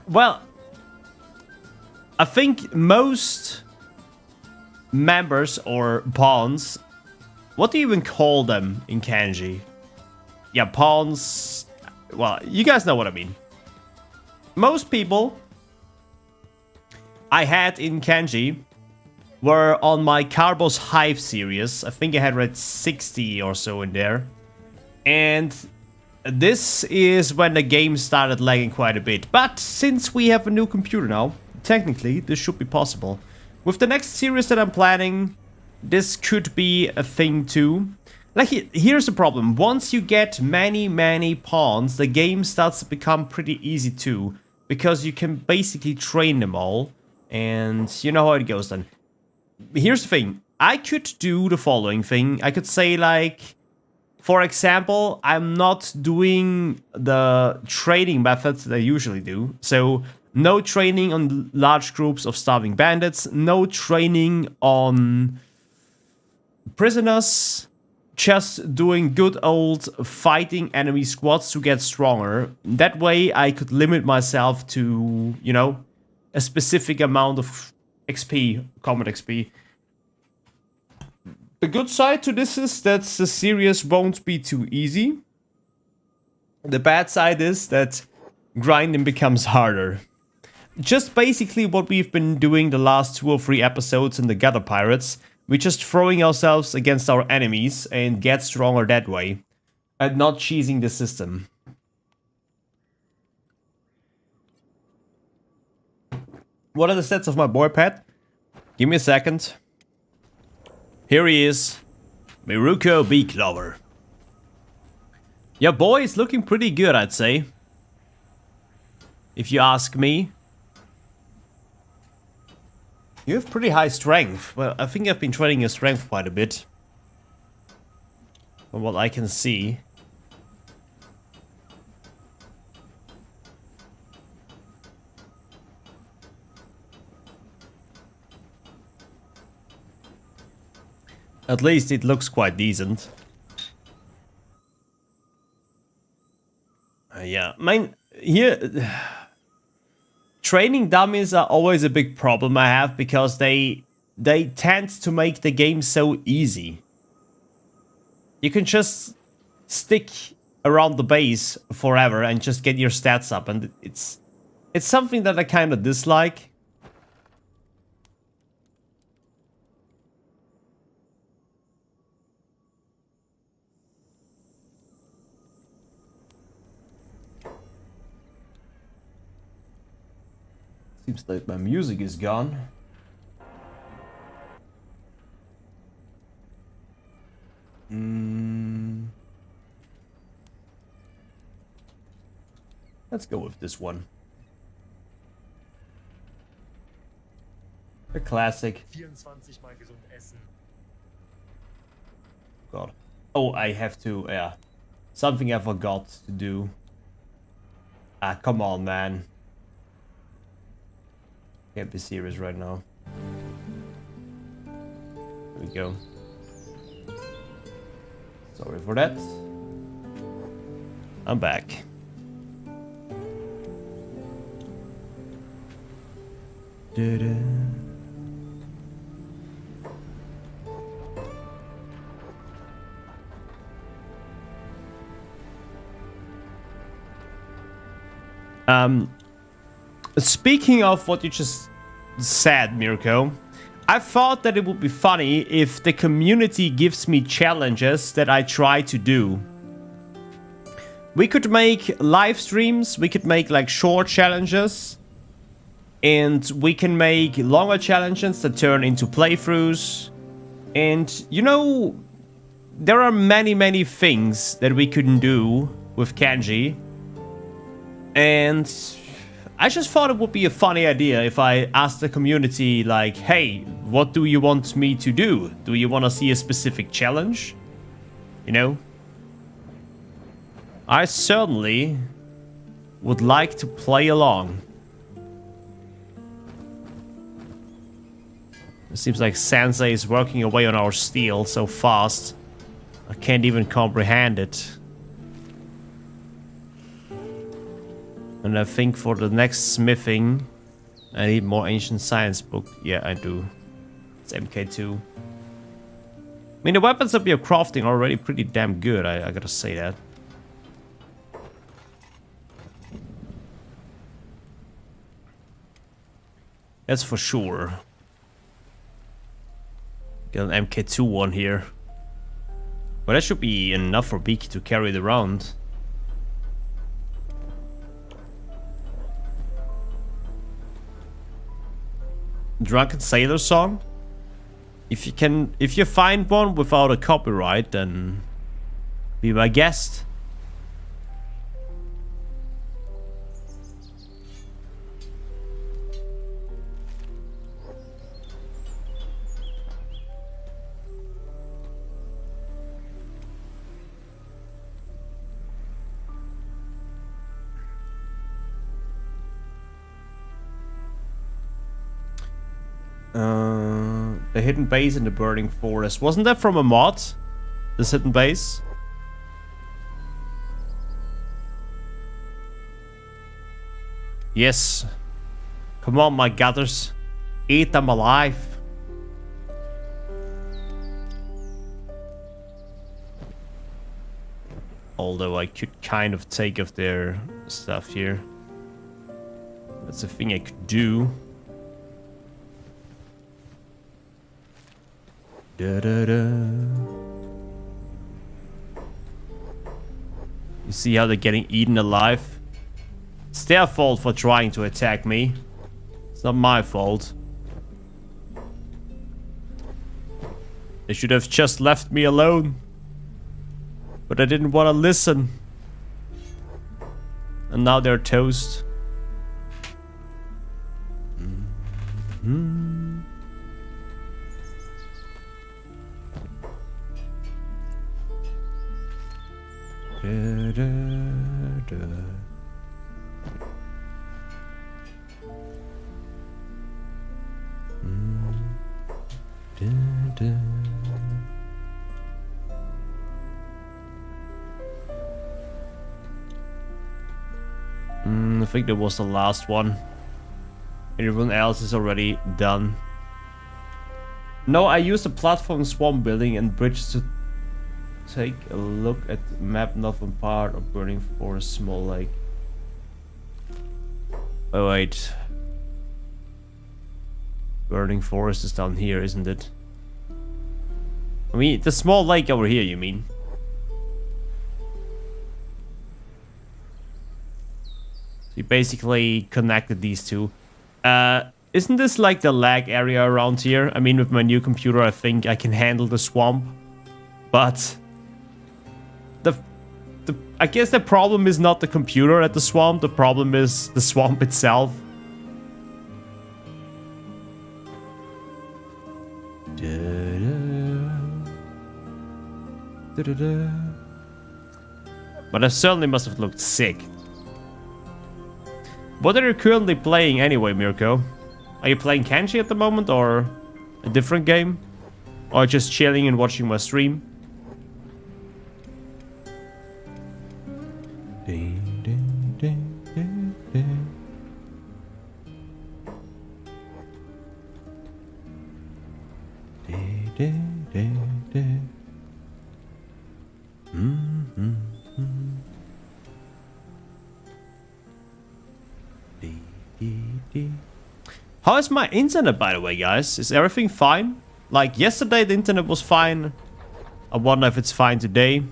S1: Well, I think most members or pawns, what do you even call them in kanji? Yeah, pawns. Well, you guys know what I mean. Most people I had in kanji were on my Carbos Hive series. I think I had read 60 or so in there. And this is when the game started lagging quite a bit. But since we have a new computer now, technically this should be possible. With the next series that I'm planning, this could be a thing too. Like, here's the problem. Once you get many pawns, the game starts to become pretty easy too. Because you can basically train them all. And you know how it goes then. Here's the thing. I could do the following thing. I could say, like, for example, I'm not doing the training methods that I usually do. So, no training on large groups of starving bandits. No training on prisoners. just doing good old fighting enemy squads to get stronger. That way I could limit myself to, you know, a specific amount of XP, combat XP. The good side to this is that the series won't be too easy. The bad side is that grinding becomes harder. Just basically what we've been doing the last 2 or 3 episodes in the Gutter Pirates. We're just throwing ourselves against our enemies and get stronger that way. And not cheesing the system. What are the stats of my boy Pat? Give me a second. Here he is. Miruko Beak Lover. Your boy is looking pretty good, I'd say. If you ask me. You have pretty high strength. Well, I think I've been training your strength quite a bit. From what I can see. At least it looks quite decent. Yeah, here... Training dummies are always a big problem I have because they tend to make the game so easy. You can just stick around the base forever and just get your stats up, and it's something that I kind of dislike. Seems like my music is gone. Let's go with this one. A classic.
S4: 24 Mal gesund essen.
S1: God. Oh, I have to, yeah. Something I forgot to do. Ah, come on, man. Can't be serious right now. There we go. Sorry for that. I'm back. Da-da. Speaking of what you just said, Mirko, I thought that it would be funny if the community gives me challenges that I try to do. We could make live streams, we could make like short challenges, and we can make longer challenges that turn into playthroughs. And you know, there are many things that we couldn't do with Kenshi. And I just thought it would be a funny idea if I asked the community, like, hey, what do you want me to do? Do you want to see a specific challenge? You know? I certainly would like to play along. It seems like Sensei is working away on our steel so fast. I can't even comprehend it. And I think for the next smithing, I need more ancient science book. Yeah, I do. It's MK2. I mean, the weapons that we are crafting are already pretty damn good, I gotta say that. That's for sure. Get an MK2 one here. But that should be enough for Beaky to carry it around. Drunken Sailor song? If you find one without a copyright, then be my guest. The hidden base in the burning forest. Wasn't that from a mod? This hidden base. Yes. Come on, my gutters. Eat them alive. Although I could kind of take off their stuff here. That's a thing I could do. You see how they're getting eaten alive? It's their fault for trying to attack me. It's not my fault. They should have just left me alone. But I didn't want to listen. And now they're toast. I think that was the last one. Everyone else is already done. No, I used the platform swamp building and bridge to take a look at the map northern part of Burning Forest Small Lake. Oh wait. Burning Forest is down here, isn't it? I mean, the small lake over here, you mean? So you basically connected these two. Isn't this like the lag area around here? I mean, with my new computer, I think I can handle the swamp. But I guess the problem is not the computer at the swamp. The problem is the swamp itself. But I certainly must have looked sick. What are you currently playing anyway, Mirko? Are you playing Kenshi at the moment, or a different game? Or just chilling and watching my stream? How is my internet, by the way, guys? Is everything fine? Like, yesterday the internet was fine. I wonder if it's fine today.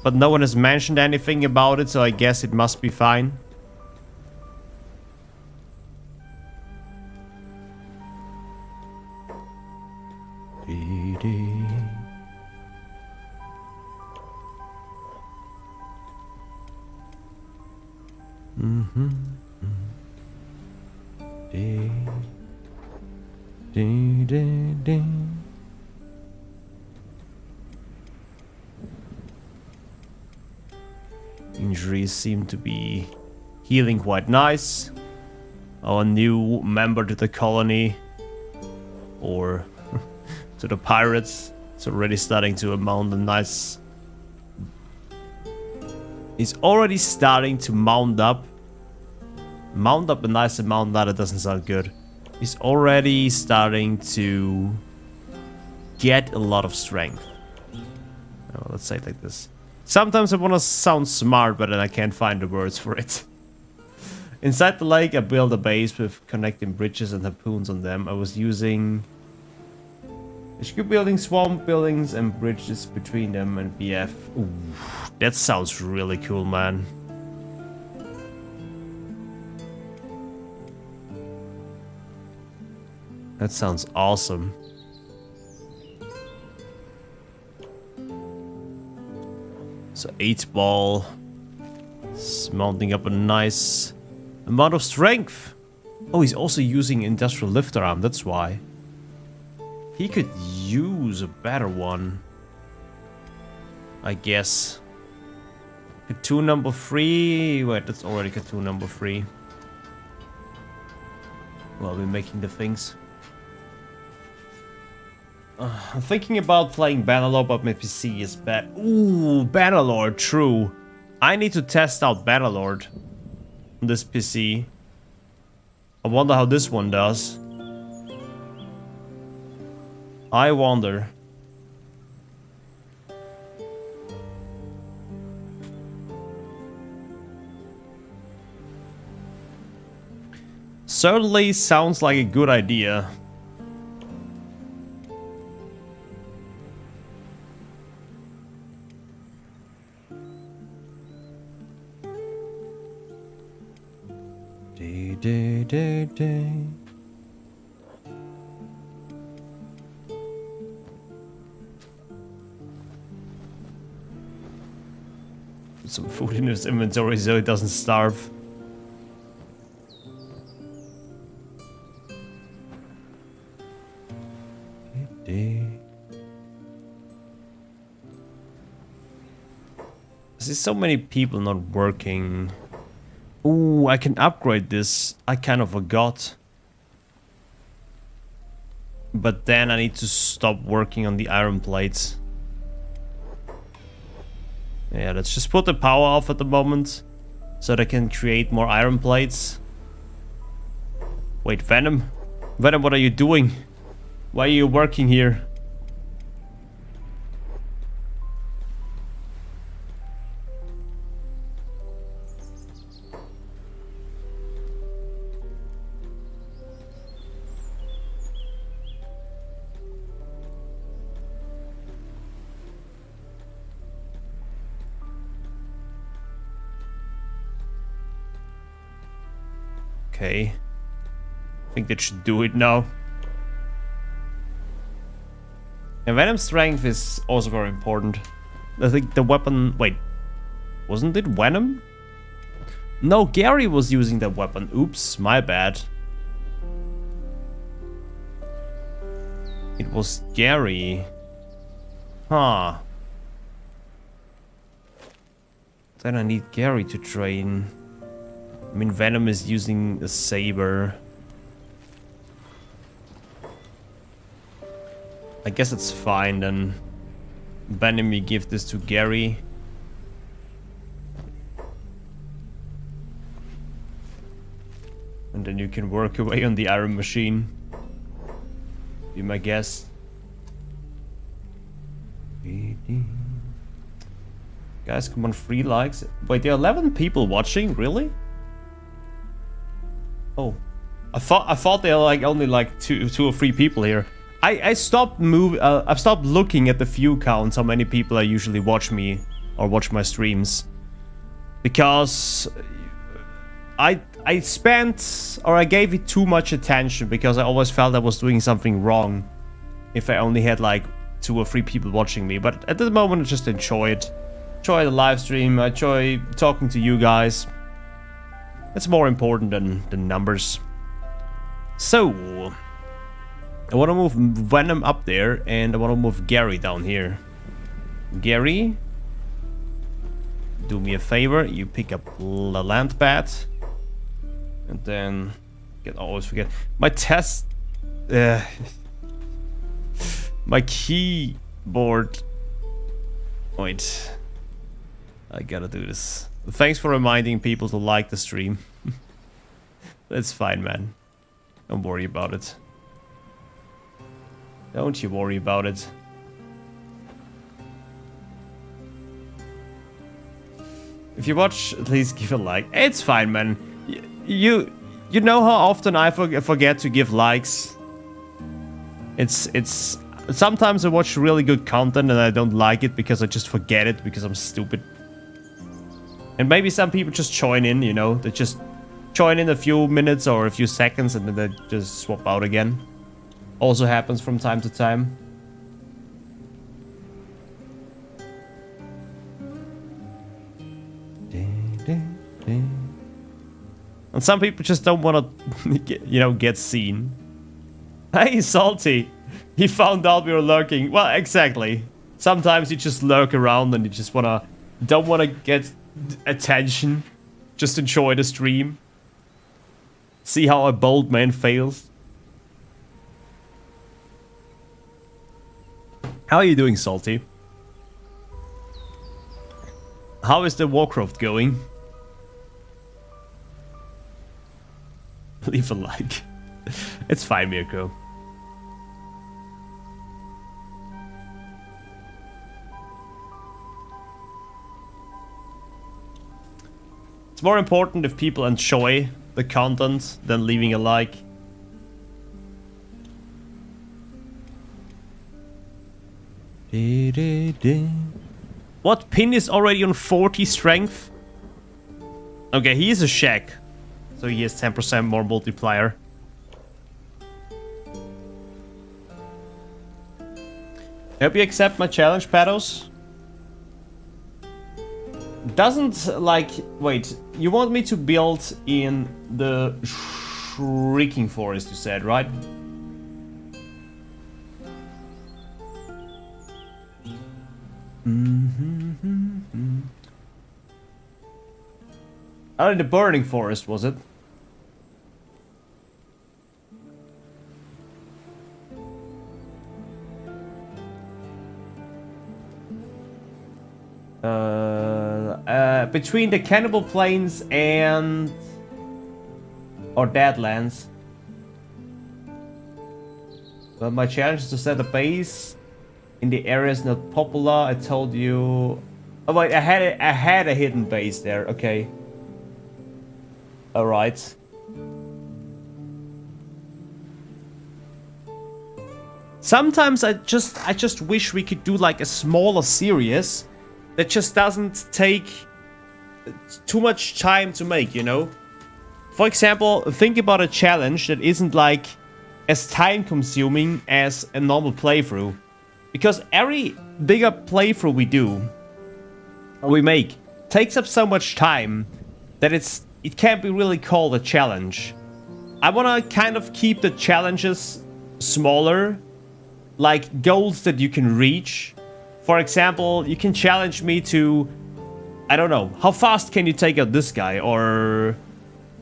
S1: But no one has mentioned anything about it, so I guess it must be fine. Injuries seem to be healing quite nice. Our new member to the colony, or to the pirates, is already starting to mount a nice... He's already starting to mount up. Mount up a nice amount. Now that doesn't sound good. He's already starting to get a lot of strength. Oh, let's say it like this. Sometimes I want to sound smart, but then I can't find the words for it. Inside the lake, I built a base with connecting bridges and harpoons on them. I was using HQ building, swamp buildings, and bridges between them and BF. Ooh, that sounds really cool, man. That sounds awesome. So 8-ball is mounting up a nice amount of strength. Oh, he's also using industrial lifter arm, that's why. He could use a better one, I guess. Cartoon number 3. Wait, that's already cartoon number 3. While we're making the things. I'm thinking about playing Bannerlord, but my PC is bad. Ooh, Bannerlord, true. I need to test out Bannerlord on this PC. I wonder how this one does. I wonder. Certainly sounds like a good idea. Put some food in his inventory so he doesn't starve. There's so many people not working. Ooh, I can upgrade this. I kind of forgot. But then I need to stop working on the iron plates. Yeah, let's just put the power off at the moment. So that I can create more iron plates. Wait, Venom? Venom, what are you doing? Why are you working here? Okay. I think that should do it now. And Venom's strength is also very important. I think the weapon... Wait. Wasn't it Venom? No, Gary was using that weapon. Oops, my bad. It was Gary. Huh. Then I need Gary to train. I mean, Venom is using a saber. I guess it's fine then. Venom, we give this to Gary. And then you can work away on the iron machine. Be my guess. Guys, come on, 3 likes. Wait, there are 11 people watching? Really? Oh, I thought there were like only like two or three people here. I stopped I've stopped looking at the view counts, how many people usually watch me or watch my streams, because I spent, or I gave it too much attention because I always felt I was doing something wrong if I only had like 2 or 3 people watching me. But at the moment, I just enjoy it. Enjoy the live stream. I enjoy talking to you guys. It's more important than the numbers. So, I want to move Venom up there, and I want to move Gary down here. Gary, do me a favor. You pick up the land bat, and then I always forget my test. My keyboard. Wait, I gotta do this. Thanks for reminding people to like the stream. That's fine, man. Don't worry about it. Don't you worry about it. If you watch, please give a like. It's fine, man. You know how often I forget to give likes? It's sometimes I watch really good content and I don't like it because I just forget it because I'm stupid. And maybe some people just join in, you know, they just join in a few minutes or a few seconds and then they just swap out again. Also happens from time to time. And some people just don't want to, you know, get seen. Hey, Salty! He found out we were lurking. Well, exactly. Sometimes you just lurk around and you just don't wanna get attention. Just enjoy the stream. See how a bold man fails. How are you doing, Salty? How is the Warcraft going? Leave a like. It's fine, Mirko. It's more important if people enjoy the content than leaving a like. What? Pin is already on 40 strength? Okay, he is a shack. So he has 10% more multiplier. Hope you accept my challenge, Pados. Doesn't like... Wait, you want me to build in the Shrieking Forest, you said, right? Oh, in the Burning Forest, was it? Between the Cannibal Plains and... or Deadlands. Well, my challenge is to set a base in the areas not popular. I told you... Oh wait, I had a hidden base there, okay. Alright. Sometimes I just wish we could do like a smaller series that just doesn't take too much time to make, you know? For example, think about a challenge that isn't like as time consuming as a normal playthrough. Because every bigger playthrough we make takes up so much time that it can't be really called a challenge. I wanna kind of keep the challenges smaller, like goals that you can reach. For example, you can challenge me to, I don't know, how fast can you take out this guy? Or,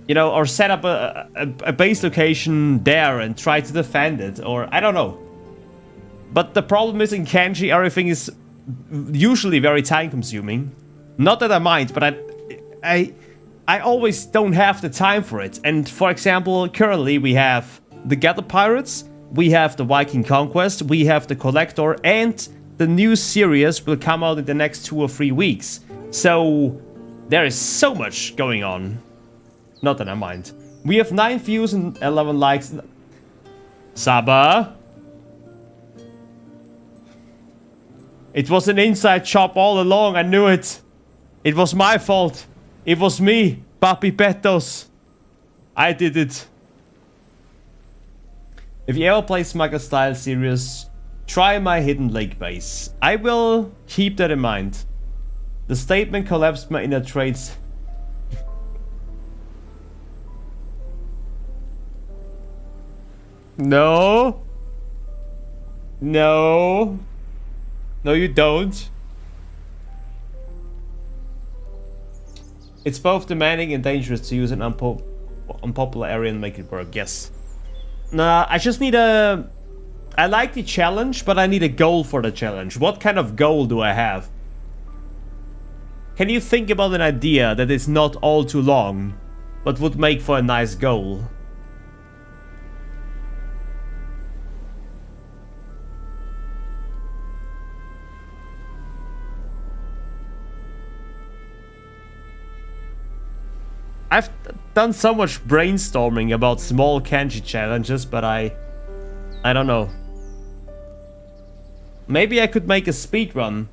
S1: you know, or set up a base location there and try to defend it. Or, I don't know. But the problem is in Kenshi, everything is usually very time consuming. Not that I mind, but I always don't have the time for it. And for example, currently we have the Gutter Pirates, we have the Viking Conquest, we have the Collector, and the new series will come out in the next 2 or 3 weeks. So there is so much going on. Not that I mind. We have 9 views and 11 likes. Saba. It was an inside job all along, I knew it. It was my fault. It was me, Papi Petos. I did it. If you ever play Smugger Style series, try my Hidden Lake base. I will keep that in mind. The statement collapsed my inner traits. No. No. No, you don't. It's both demanding and dangerous to use an unpopular area and make it work. Yes. Nah, I just need a... I like the challenge, but I need a goal for the challenge. What kind of goal do I have? Can you think about an idea that is not all too long, but would make for a nice goal? I've done so much brainstorming about small Kenshi challenges, but I don't know. Maybe I could make a speed run.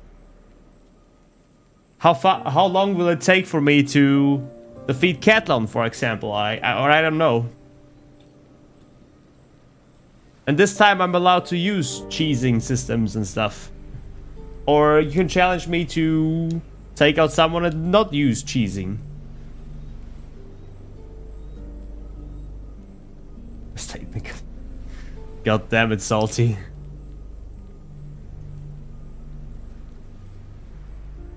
S1: How long will it take for me to defeat Catlon, for example? I don't know. And this time I'm allowed to use cheesing systems and stuff. Or you can challenge me to take out someone and not use cheesing. God damn it, Salty.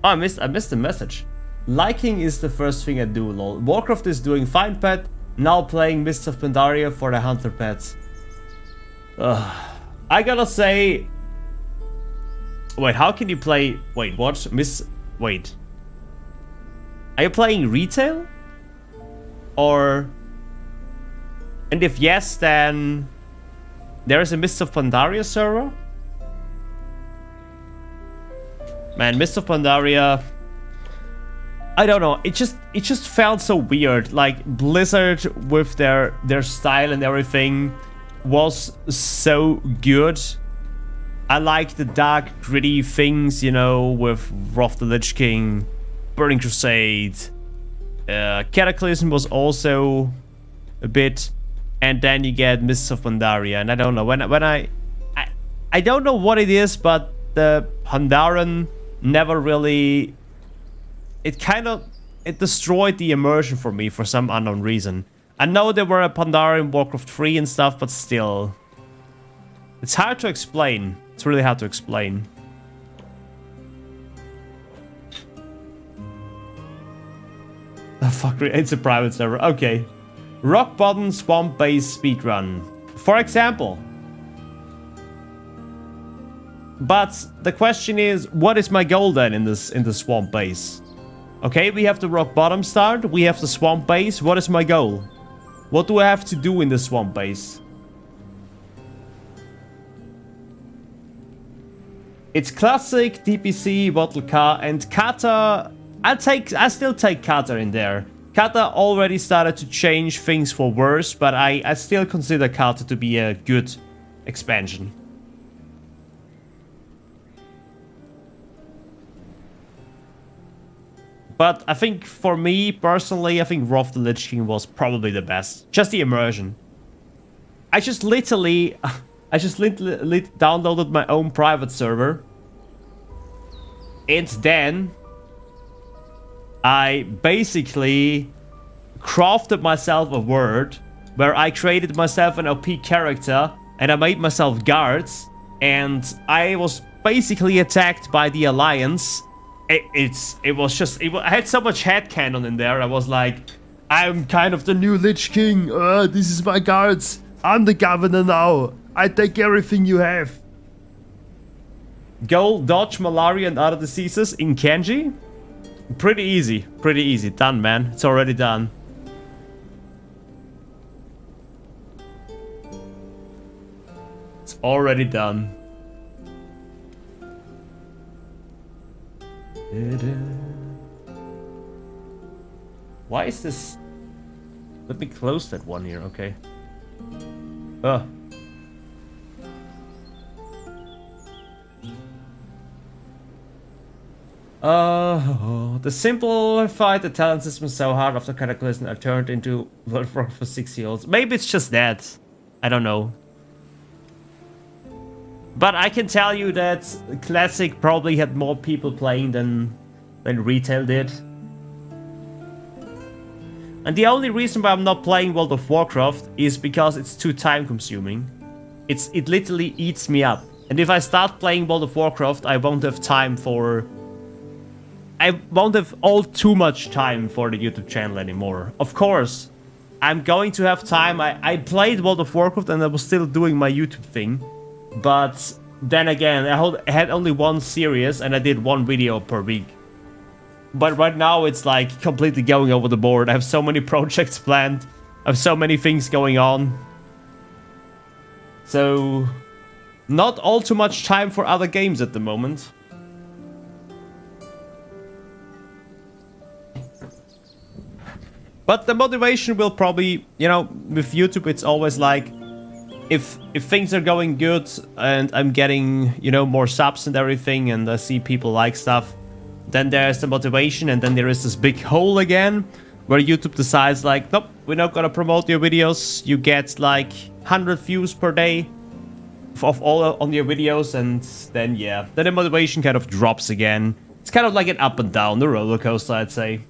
S1: Oh, I missed the message. Liking is the first thing I do, lol. Warcraft is doing fine, pet. Now playing Mists of Pandaria for the Hunter pets. I gotta say, Wait, how can you play... Wait, what? Wait. Are you playing retail? Or... And if yes, then... There is a Mists of Pandaria server? Man, Mists of Pandaria... I don't know, it just felt so weird. Like, Blizzard with their style and everything was so good. I like the dark, gritty things, you know, with Wrath the Lich King, Burning Crusade, Cataclysm was also a bit, and then you get Mists of Pandaria, and I don't know, when I don't know what it is, but the Pandaren never really, it destroyed the immersion for me for some unknown reason. I know there were a Pandaren in Warcraft 3 and stuff, but still, it's hard to explain. It's really hard to explain. Oh fuck, it's a private server. Okay. Rock bottom swamp base speedrun. For example. But the question is, what is my goal then in the swamp base? Okay, we have the rock bottom start, we have the swamp base. What is my goal? What do I have to do in the swamp base? It's classic, DPC, bottle car, and Kata. I still take Kata in there. Kata already started to change things for worse, but I still consider Kata to be a good expansion. But I think for me personally, I think Wrath the Lich King was probably the best. Just the immersion. I just literally downloaded my own private server. And then I basically crafted myself a world where I created myself an OP character and I made myself guards, and I was basically attacked by the Alliance. I had so much headcanon in there. I was like, I'm kind of the new Lich King. This is my guards. I'm the governor now. I take everything you have. Goal, dodge malaria and other diseases in Kenshi. Pretty easy. Pretty easy. Done, man. It's already done. It's already done. Why is this... Let me close that one here, okay. The simplified the talent system so hard after Cataclysm I turned into World of Warcraft for 6-year-olds. Maybe it's just that. I don't know. But I can tell you that Classic probably had more people playing than Retail did. And the only reason why I'm not playing World of Warcraft is because it's too time consuming. It literally eats me up. And if I start playing World of Warcraft, I won't have time for... I won't have all too much time for the YouTube channel anymore. Of course, I'm going to have time. I played World of Warcraft and I was still doing my YouTube thing. But then again, I had only one series and I did one video per week. But right now it's like completely going over the board. I have so many projects planned. I have so many things going on. So, not all too much time for other games at the moment. But the motivation will probably, you know, with YouTube it's always like, if things are going good and I'm getting, you know, more subs and everything and I see people like stuff, then there's the motivation, and then there is this big hole again where YouTube decides like, nope, we're not gonna promote your videos. You get like 100 views per day of all on your videos, and then yeah, then the motivation kind of drops again. It's kind of like an up and down, the roller coaster, I'd say.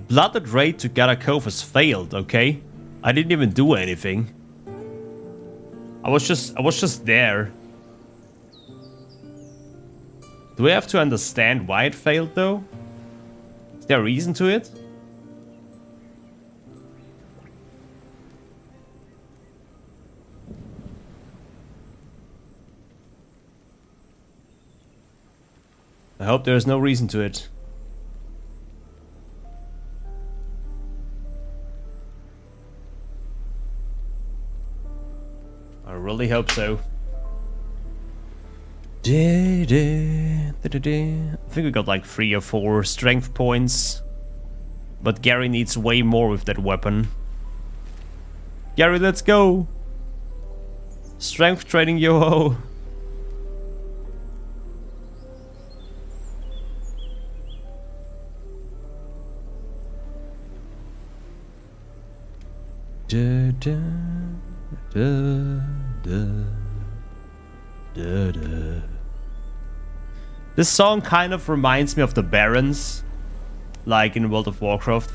S1: Blooded raid to Gutter Cove has failed, okay? I didn't even do anything. I was just there. Do we have to understand why it failed though? Is there a reason to it? I hope there's no reason to it. I really hope so. I think we got like 3 or 4 strength points. But Gary needs way more with that weapon. Gary, let's go! Strength training, yo-ho! Da, da, da, da, da, da. This song kind of reminds me of the Barons, like in World of Warcraft.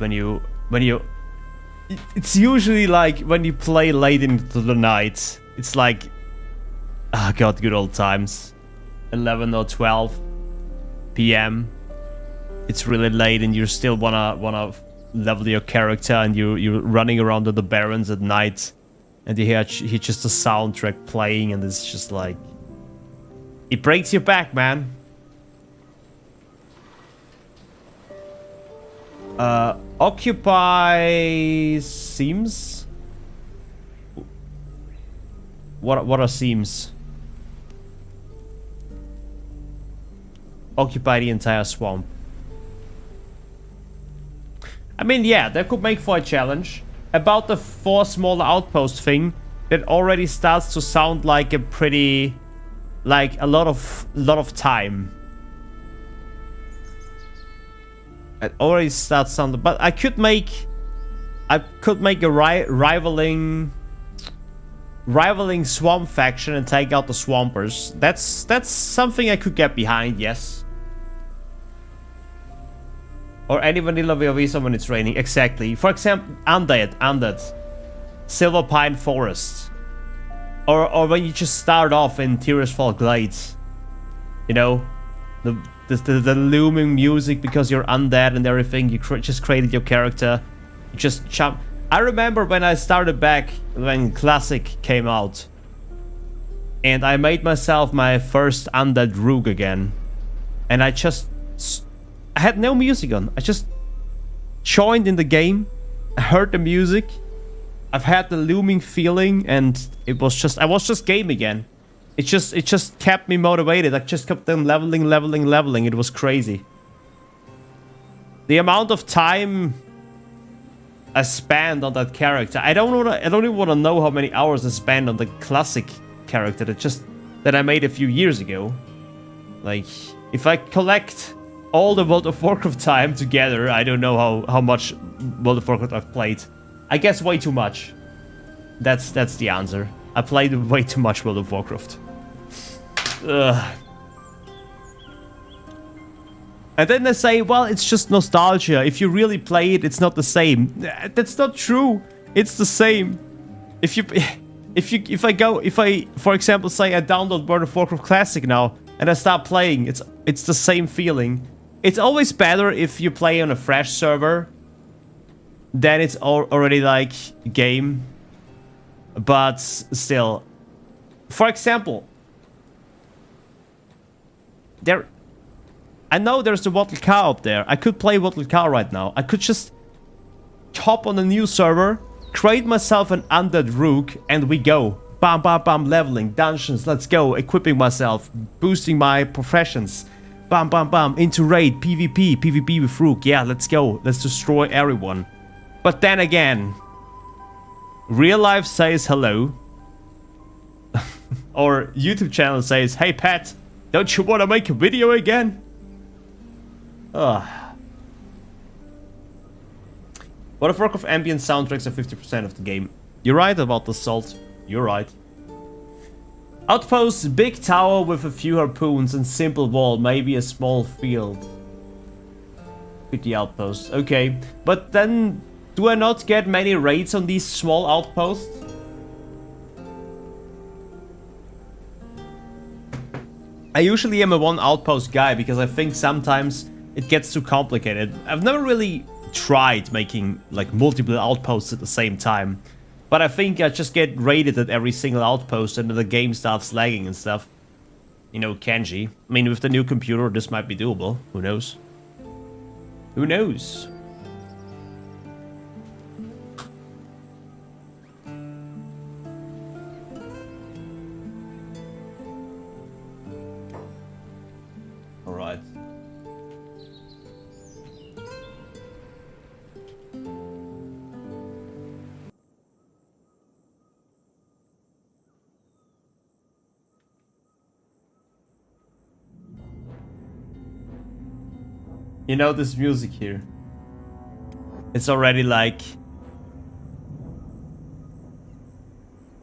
S1: It's usually like when you play late into the night. It's like, oh god, good old times. 11 or 12 p.m. It's really late, and you still wanna level your character, and you're running around with the Barons at night, and you hear just a soundtrack playing, and it's just like, it breaks your back, man. Occupy seams? What are seams? Occupy the entire swamp. I mean, yeah, that could make for a challenge. About the 4 smaller outpost thing, that already starts to sound like a pretty, like a lot of time. It already starts sounding, but I could make a rivaling swamp faction and take out the swampers. That's something I could get behind, yes. Or any vanilla WoW when it's raining, exactly. For example, Undead, Silver Pine Forest, or when you just start off in Tears Fall Glades, you know, the looming music because you're undead and everything. You just created your character. You just jump. I remember when I started back when Classic came out, and I made myself my first undead rogue again, and I had no music on. I just joined in the game. I heard the music. I've had the looming feeling, and I was just game again. It just kept me motivated. I just kept on leveling. It was crazy. The amount of time I spent on that character. I don't even want to know how many hours I spent on the classic character that I made a few years ago. Like, if I collect all the World of Warcraft time together, I don't know how much World of Warcraft I've played. I guess way too much. That's the answer. I played way too much World of Warcraft. Ugh. And then they say, well, it's just nostalgia. If you really play it, it's not the same. That's not true. It's the same. If I, for example, say I download World of Warcraft Classic now and I start playing, it's the same feeling. It's always better if you play on a fresh server. Then it's already like game. But still, for example, I know there's the Wattle Car up there. I could play Wattle Car right now. I could just hop on a new server, create myself an undead rogue, and we go. Bam, bam, bam, leveling, dungeons, let's go. Equipping myself, boosting my professions. Bam, bam, bam, into raid, PvP with rogue. Yeah, let's go. Let's destroy everyone. But then again, real life says hello. Or YouTube channel says, hey Pat, don't you want to make a video again? Ugh. World of Warcraft ambient soundtracks are 50% of the game. You're right about the salt. You're right. Outpost, big tower with a few harpoons and simple wall, maybe a small field. With the outpost, okay. But then, do I not get many raids on these small outposts? I usually am a one outpost guy because I think sometimes it gets too complicated. I've never really tried making like multiple outposts at the same time. But I think I just get raided at every single outpost and then the game starts lagging and stuff. you know, Kenshi. I mean, with the new computer, this might be doable. Who knows? Who knows? All right. You know this music here. It's already like...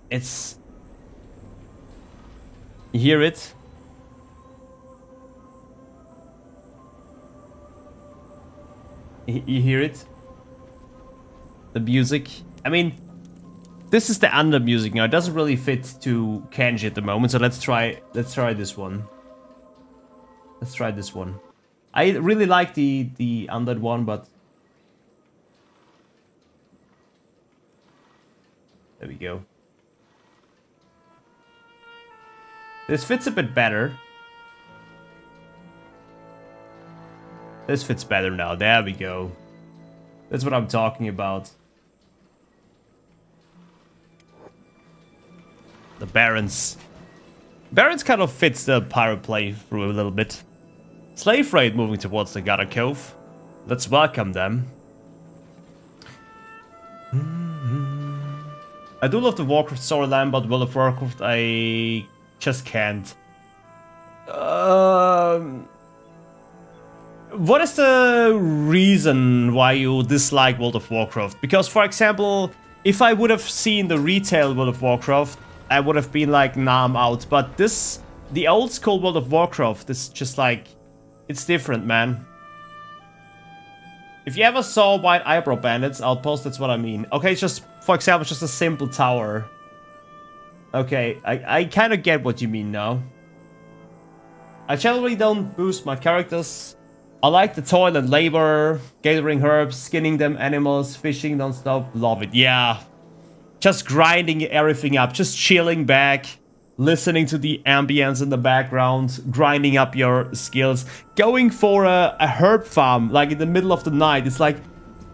S1: It's... You hear it? You hear it? The music? I mean, this is the under music now. It doesn't really fit to Kenshi at the moment, so let's try this one. Let's try this one. I really like the undead one, but there we go. This fits a bit better. This fits better now. There we go. That's what I'm talking about. The Barons. Barons kind of fits the pirate playthrough a little bit. Slave raid moving towards the Gutter Cove. Let's welcome them. I do love the Warcraft storyline, but World of Warcraft I just can't. What is the reason why you dislike World of Warcraft? Because, for example, if I would have seen the retail World of Warcraft, I would have been like, nah, I'm out. But this, the old school World of Warcraft is just like... It's different, man. If you ever saw White Eyebrow Bandits, I'll post that's what I mean. Okay, it's just, for example, just a simple tower. Okay, I kind of get what you mean now. I generally don't boost my characters. I like the toil and labor, gathering herbs, skinning them animals, fishing non-stop. Love it, yeah. Just grinding everything up, just chilling back. Listening to the ambience in the background, grinding up your skills, going for a herb farm, like in the middle of the night. It's like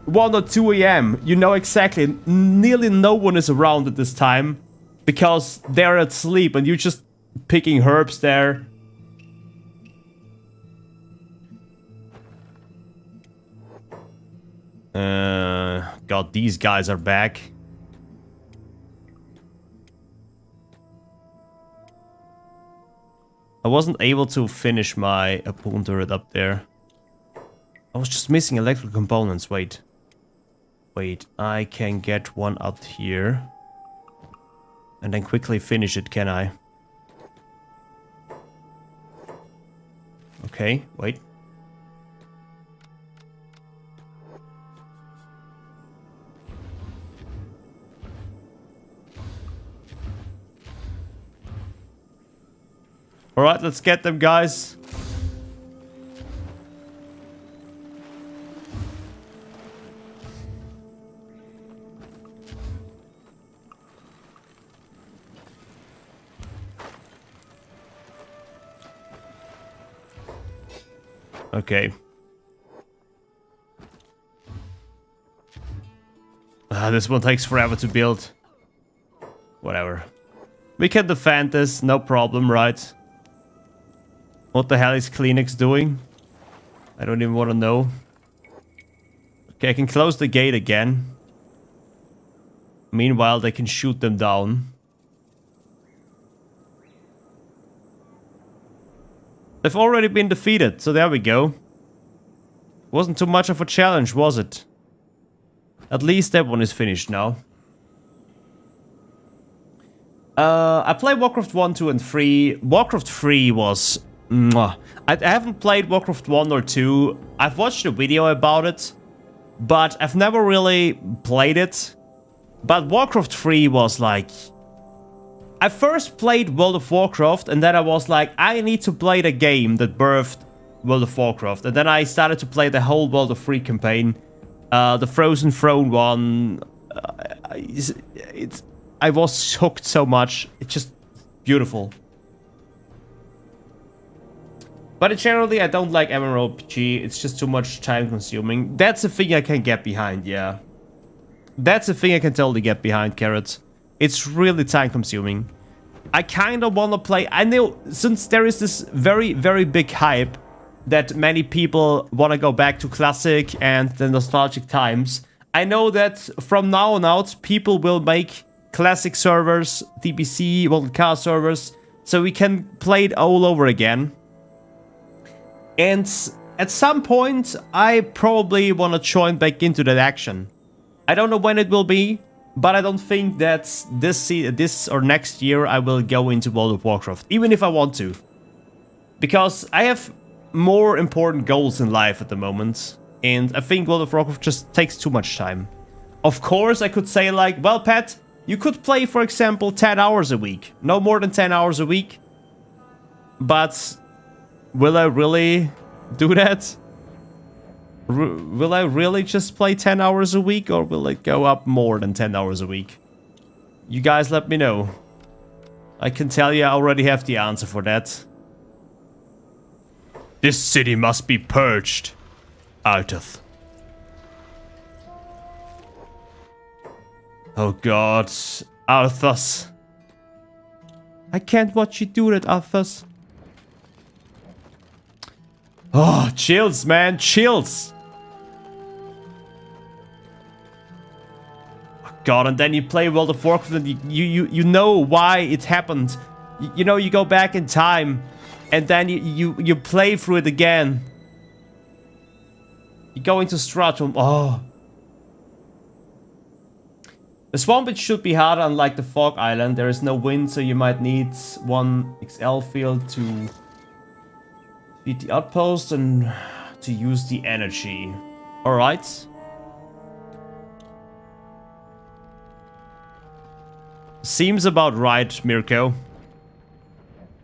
S1: 1 or 2 a.m. You know exactly, nearly no one is around at this time because they're at sleep and you're just picking herbs there. God, these guys are back. I wasn't able to finish my Apun turret up there. I was just missing electrical components. Wait. Wait, I can get one out here. And then quickly finish it, can I? Okay, wait. Alright, let's get them, guys. Okay. This one takes forever to build. Whatever. We can defend this, no problem, right? What the hell is Kleenex doing? I don't even want to know. Okay, I can close the gate again. Meanwhile, they can shoot them down. They've already been defeated, so there we go. Wasn't too much of a challenge, was it? At least that one is finished now. I played Warcraft 1, 2, and 3. Warcraft 3 was... I haven't played Warcraft 1 or 2. I've watched a video about it, but I've never really played it. But Warcraft 3 was like... I first played World of Warcraft, and then I was like, I need to play the game that birthed World of Warcraft. And then I started to play the whole World of 3 campaign. The Frozen Throne one. I was hooked so much. It's just beautiful. But generally, I don't like MMORPG. It's just too much time consuming. That's a thing I can get behind, yeah. That's a thing I can totally get behind, Carrot. It's really time consuming. I kind of want to play... I know, since there is this very, very big hype that many people want to go back to classic and the nostalgic times, I know that from now on out, people will make classic servers, DBC, World servers, so we can play it all over again. And at some point, I probably want to join back into that action. I don't know when it will be, but I don't think that this or next year I will go into World of Warcraft, even if I want to. Because I have more important goals in life at the moment, and I think World of Warcraft just takes too much time. Of course, I could say like, well, Pat, you could play, for example, 10 hours a week. No more than 10 hours a week. But will I really do that? Will I really just play 10 hours a week, or will it go up more than 10 hours a week? You guys let me know. I can tell you I already have the answer for that.
S2: This city must be purged, Arthas.
S1: Oh god, Arthas. I can't watch you do that, Arthas. Oh, chills, man, chills. Oh god, and then you play World of Warcraft and you know why it happened. You know, you go back in time and then you play through it again. You go into Stratum. Oh. The swamp, it should be harder, unlike the Fog Island. There is no wind, so you might need one XL field to beat the outpost and to use the energy. Alright. Seems about right, Mirko.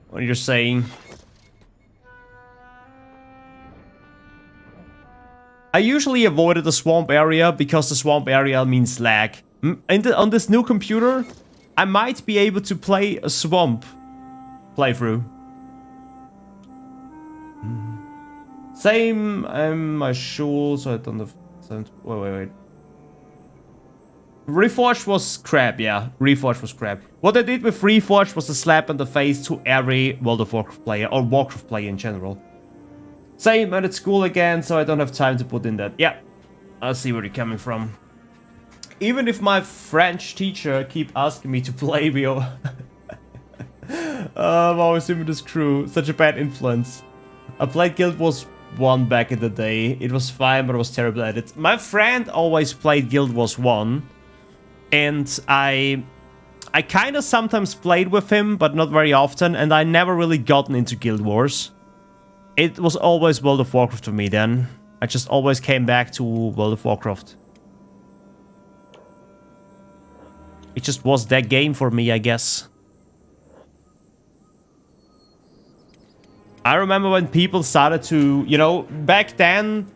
S1: What you're saying. I usually avoided the swamp area because the swamp area means lag. On this new computer, I might be able to play a swamp playthrough. Same, my shul, so I don't have... Wait. Reforged was crap, yeah. Reforged was crap. What I did with Reforged was a slap in the face to every World of Warcraft player, or Warcraft player in general. Same, I'm at school again, so I don't have time to put in that. Yeah, I see where you're coming from. Even if my French teacher keep asking me to play WoW. I'm always in with this crew. Such a bad influence. I played Guild Wars 1 back in the day. It was fine, but I was terrible at it. My friend always played Guild Wars 1. And I kind of sometimes played with him, but not very often. And I never really gotten into Guild Wars. It was always World of Warcraft for me then. I just always came back to World of Warcraft. It just was that game for me, I guess. I remember when people started to, you know, back then,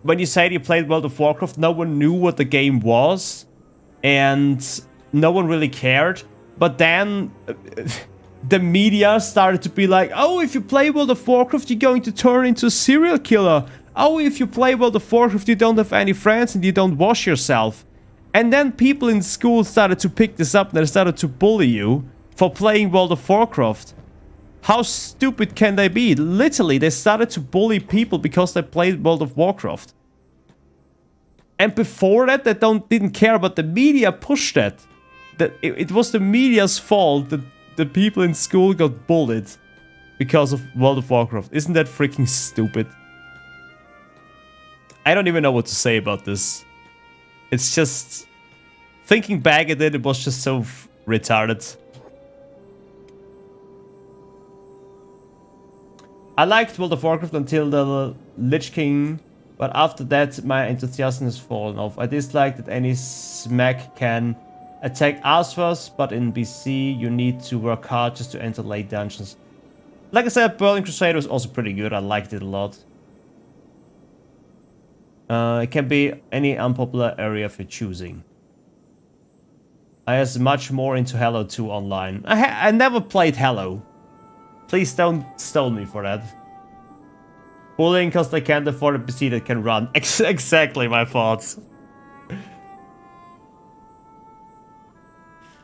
S1: when you said you played World of Warcraft, no one knew what the game was. And no one really cared. But then the media started to be like, oh, if you play World of Warcraft, you're going to turn into a serial killer. Oh, if you play World of Warcraft, you don't have any friends and you don't wash yourself. And then people in school started to pick this up and they started to bully you for playing World of Warcraft. How stupid can they be? Literally, they started to bully people because they played World of Warcraft. And before that, they didn't care, but the media pushed that. It was the media's fault that the people in school got bullied because of World of Warcraft. Isn't that freaking stupid? I don't even know what to say about this. It's just... Thinking back at it, it was just so retarded. I liked World of Warcraft until the Lich King, but after that my enthusiasm has fallen off. I dislike that any smack can attack us first, but in BC you need to work hard just to enter late dungeons. Like I said, Burning Crusade was also pretty good. I liked it a lot. It can be any unpopular area for choosing. I was much more into Halo 2 online. I never played Halo. Please don't stone me for that. Bullying because they can't afford a PC that can run. Exactly my thoughts.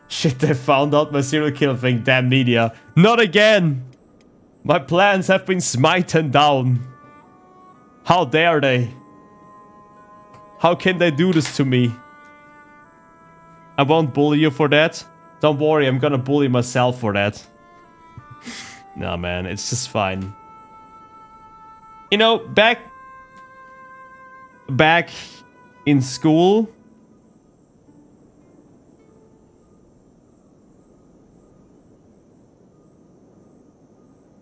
S1: Shit, they found out my serial killer thing. Damn media. Not again! My plans have been smitten down. How dare they? How can they do this to me? I won't bully you for that. Don't worry, I'm gonna bully myself for that. Nah, man, it's just fine. You know, back in school,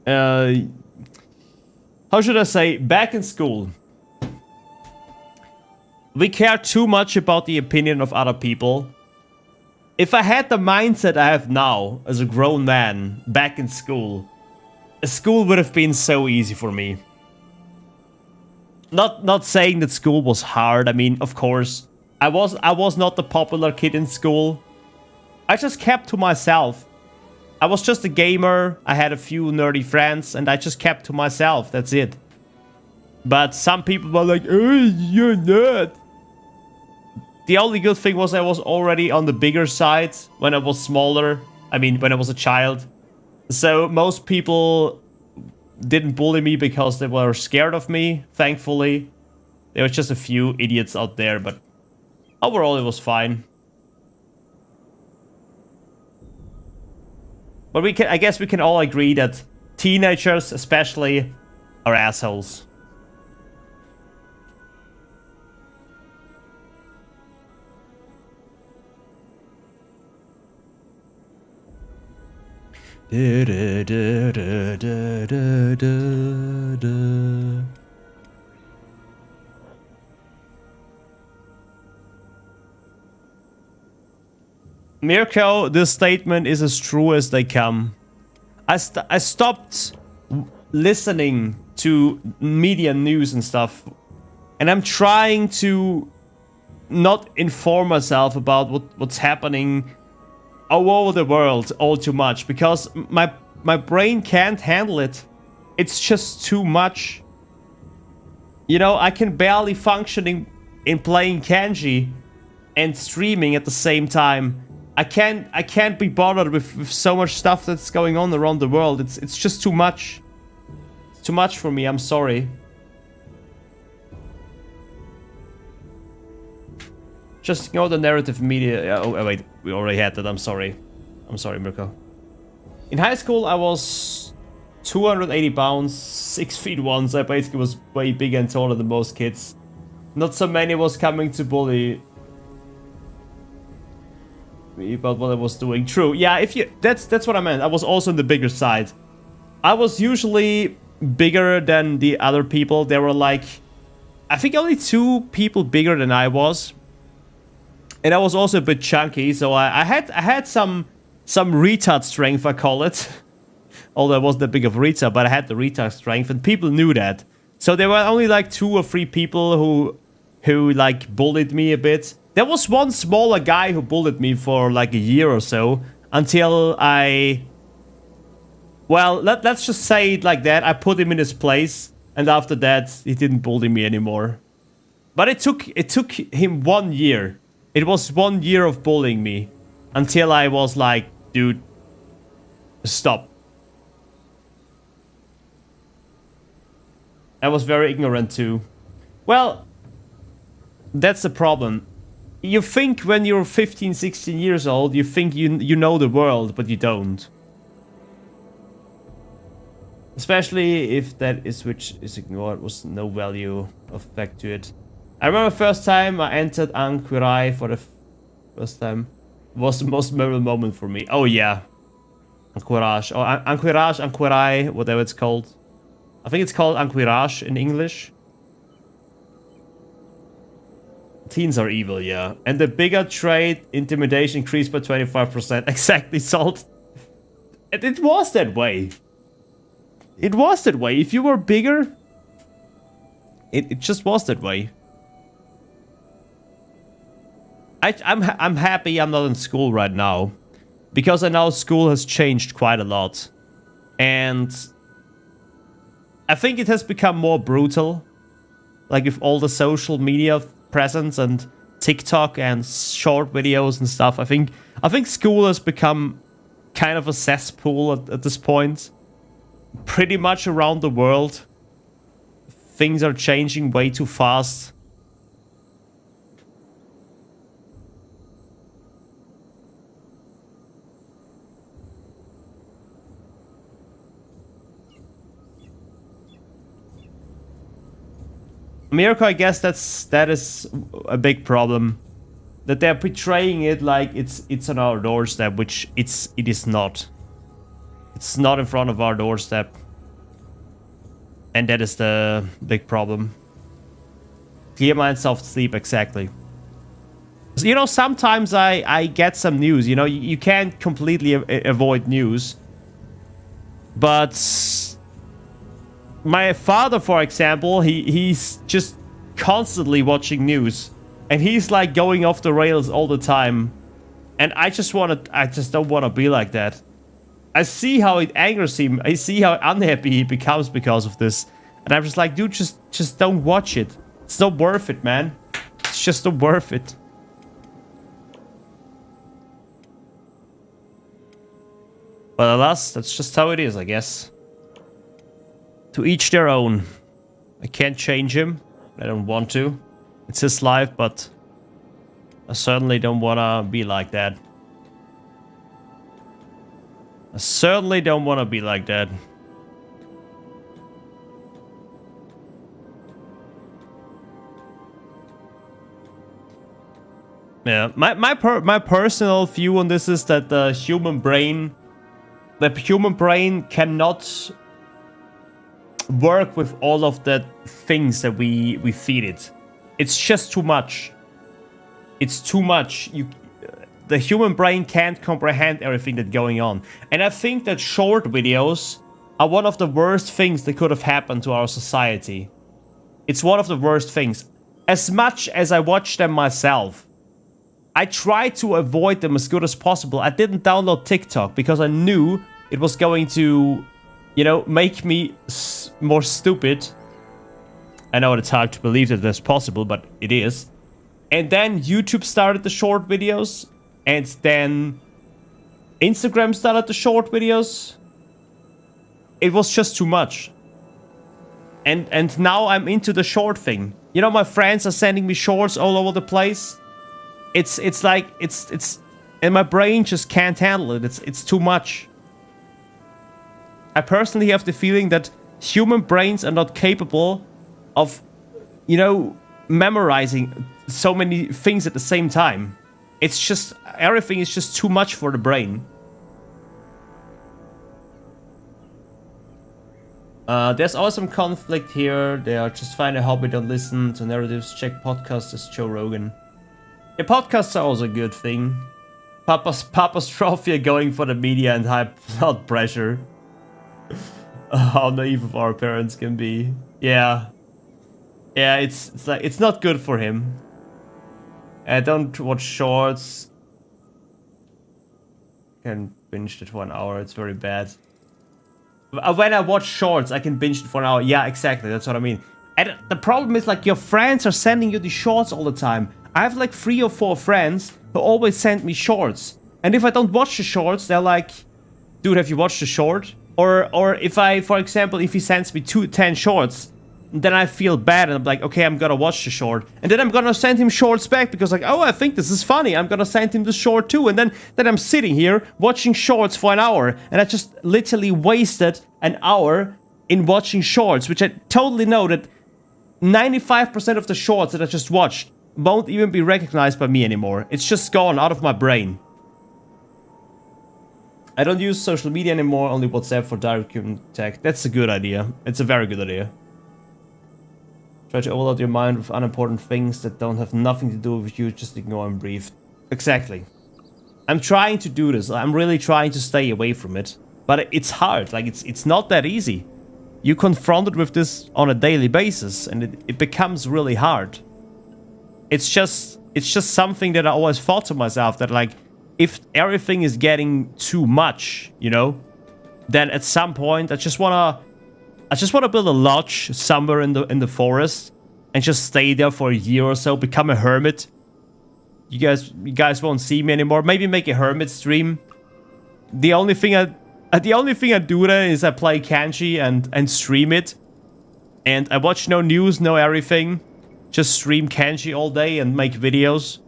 S1: how should I say? Back in school, we care too much about the opinion of other people. If I had the mindset I have now as a grown man back in school, school would have been so easy for me. Not saying that school was hard. I mean, of course, I was not the popular kid in school. I just kept to myself. I was just a gamer. I had a few nerdy friends, and I just kept to myself. That's it. But some people were like, "Hey, you're a nerd." The only good thing was I was already on the bigger side when I was smaller. I mean, when I was a child. So most people didn't bully me because they were scared of me, thankfully. There was just a few idiots out there, but overall it was fine. But I guess we can all agree that teenagers, especially, are assholes. Mirko, this statement is as true as they come. I stopped listening to media news and stuff, and I'm trying to not inform myself about what's happening all over the world all too much, because my brain can't handle it. It's just too much. You know, I can barely function in playing Kenshi and streaming at the same time. I can't be bothered with so much stuff that's going on around the world. It's just too much. It's too much for me. I'm sorry. Just ignore the narrative media. Oh wait, we already had that. I'm sorry. I'm sorry, Mirko. In high school, I was 280 pounds, 6 feet 1, so I basically was way bigger and taller than most kids. Not so many was coming to bully me about what I was doing. True, yeah. That's what I meant. I was also on the bigger side. I was usually bigger than the other people. There were like, I think only 2 people bigger than I was. And I was also a bit chunky, so I had some retard strength, I call it. Although I wasn't that big of a retard, but I had the retard strength, and people knew that. So there were only like 2 or 3 people who like bullied me a bit. There was one smaller guy who bullied me for like a year or so, until well, let's just say it like that. I put him in his place, and after that, he didn't bully me anymore. But it took him 1 year. It was 1 year of bullying me, until I was like, dude, stop. I was very ignorant too. Well, that's the problem. You think when you're 15, 16 years old, you think you know the world, but you don't. Especially if that is which is ignored, was no value of back to it. I remember first time I entered ARRRR for the first time. It was the most memorable moment for me. Oh yeah. ARRRR. Or ARRRR, whatever it's called. I think it's called ARRRR in English. Teens are evil, yeah. And the bigger trait, intimidation increased by 25%. Exactly, Salt. It was that way. It was that way. If you were bigger, it just was that way. I'm happy I'm not in school right now, because I know school has changed quite a lot. And I think it has become more brutal. Like with all the social media presence and TikTok and short videos and stuff. I think school has become kind of a cesspool at this point. Pretty much around the world. Things are changing way too fast. America, I guess that is a big problem. That they're portraying it like it's on our doorstep, which it is not. It's not in front of our doorstep. And that is the big problem. Clear mind, soft sleep, exactly. You know, sometimes I get some news. You know, you can't completely avoid news. But my father, for example, he's just constantly watching news. And he's like going off the rails all the time. And I just don't want to be like that. I see how it angers him. I see how unhappy he becomes because of this. And I'm just like, dude, just don't watch it. It's not worth it, man. It's just not worth it. But alas, that's just how it is, I guess. To each their own. I can't change him. I don't want to. It's his life, but I certainly don't want to be like that. I certainly don't want to be like that. Yeah, my personal view on this is that the human brain cannot work with all of the things that we feed it. It's just too much. It's too much. The human brain can't comprehend everything that's going on. And I think that short videos are one of the worst things that could have happened to our society. It's one of the worst things. As much as I watch them myself, I try to avoid them as good as possible. I didn't download TikTok because I knew it was going to, you know, make me more stupid. I know it's hard to believe that that's possible, but it is. And then YouTube started the short videos. And then Instagram started the short videos. It was just too much. And now I'm into the short thing. You know, my friends are sending me shorts all over the place. It's like it's and my brain just can't handle it. It's too much. I personally have the feeling that human brains are not capable of, you know, memorizing so many things at the same time. It's just, everything is just too much for the brain. There's always some conflict here. They are just find a hobby, don't listen to narratives, check podcasts as Joe Rogan. Yeah, podcasts are also a good thing. Papa's trophy are going for the media and high blood pressure. How naive of our parents can be. Yeah. Yeah, it's like, it's not good for him. Don't watch shorts. Can binge it for an hour, it's very bad. When I watch shorts, I can binge it for an hour. Yeah, exactly, that's what I mean. And the problem is, like, your friends are sending you these shorts all the time. I have like 3 or 4 friends who always send me shorts. And if I don't watch the shorts, they're like, dude, have you watched the short? Or if I, for example, if he sends me 10 shorts, then I feel bad and I'm like, okay, I'm gonna watch the short. And then I'm gonna send him shorts back because like, oh, I think this is funny. I'm gonna send him the short too. And then I'm sitting here watching shorts for an hour. And I just literally wasted an hour in watching shorts, which I totally know that 95% of the shorts that I just watched won't even be recognized by me anymore. It's just gone out of my brain. I don't use social media anymore, only WhatsApp for direct contact. That's a good idea. It's a very good idea. Try to overload your mind with unimportant things that don't have nothing to do with you, just ignore and breathe. Exactly. I'm trying to do this. I'm really trying to stay away from it. But it's hard. Like, it's not that easy. You're confronted with this on a daily basis, and it becomes really hard. It's just something that I always thought to myself, that like, if everything is getting too much, you know, then at some point I just wanna I just want to build a lodge somewhere in the forest and just stay there for a year or so, become a hermit. You guys won't see me anymore. Maybe make a hermit stream. The only thing I do there is I play Kenshi and stream it. And I watch no news, no everything. Just stream Kenshi all day and make videos.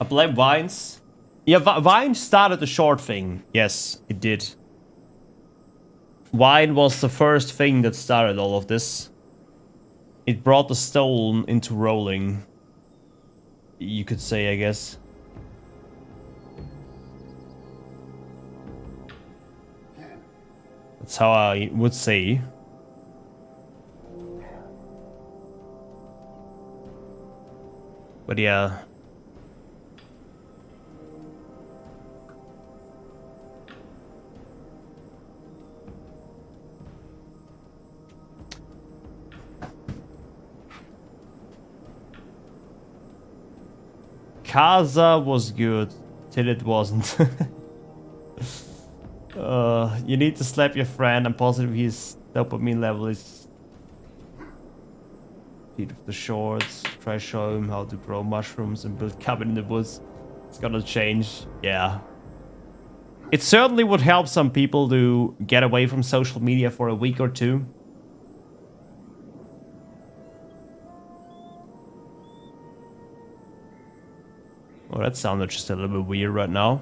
S1: I blame Vines. Yeah, Vine started the short thing. Yes, it did. Vine was the first thing that started all of this. It brought the stone into rolling. You could say, I guess. That's how I would say. But yeah. Kaza was good, till it wasn't. You need to slap your friend. I'm positive his dopamine level is... Feet of the shorts. Try show him how to grow mushrooms and build cabin in the woods. It's gonna change. Yeah. It certainly would help some people to get away from social media for a week or two. Oh, that sounded just a little bit weird right now.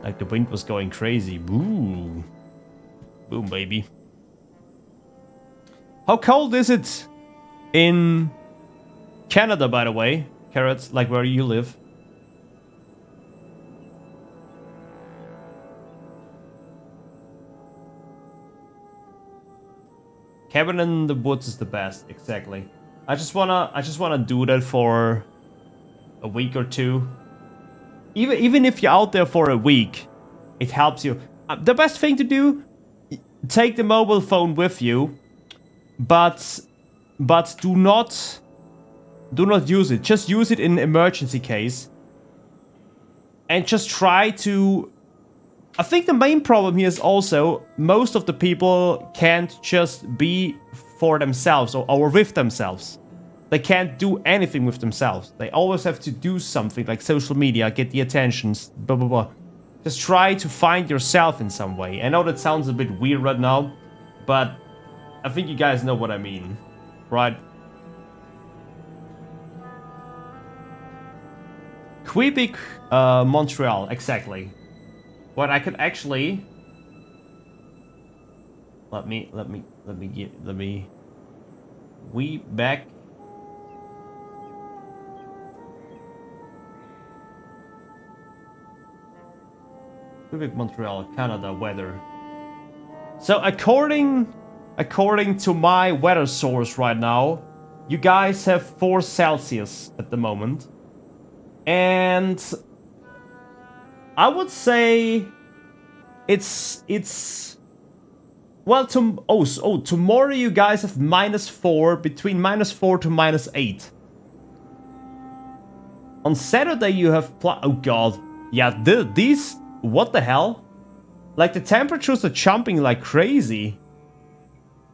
S1: Like the wind was going crazy. Boo. Boom, baby. How cold is it in Canada, by the way? Carrots, like where you live. Cabin in the woods is the best, exactly. I just wanna do that for a week or two. Even if you're out there for a week, it helps you. The best thing to do, take the mobile phone with you, but do not use it. Just use it in emergency case. And just try to... I think the main problem here is also most of the people can't just be for themselves or with themselves. They can't do anything with themselves. They always have to do something like social media, get the attentions, blah, blah, blah. Just try to find yourself in some way. I know that sounds a bit weird right now, but I think you guys know what I mean, right? Quebec, Montreal, exactly. What I could actually... Let me back. Quebec, Montreal, Canada weather. So according to my weather source right now, you guys have 4 Celsius at the moment. And I would say it's well, tomorrow you guys have -4, between -4 to -8. On Saturday you have oh god, yeah, these, what the hell? Like the temperatures are jumping like crazy.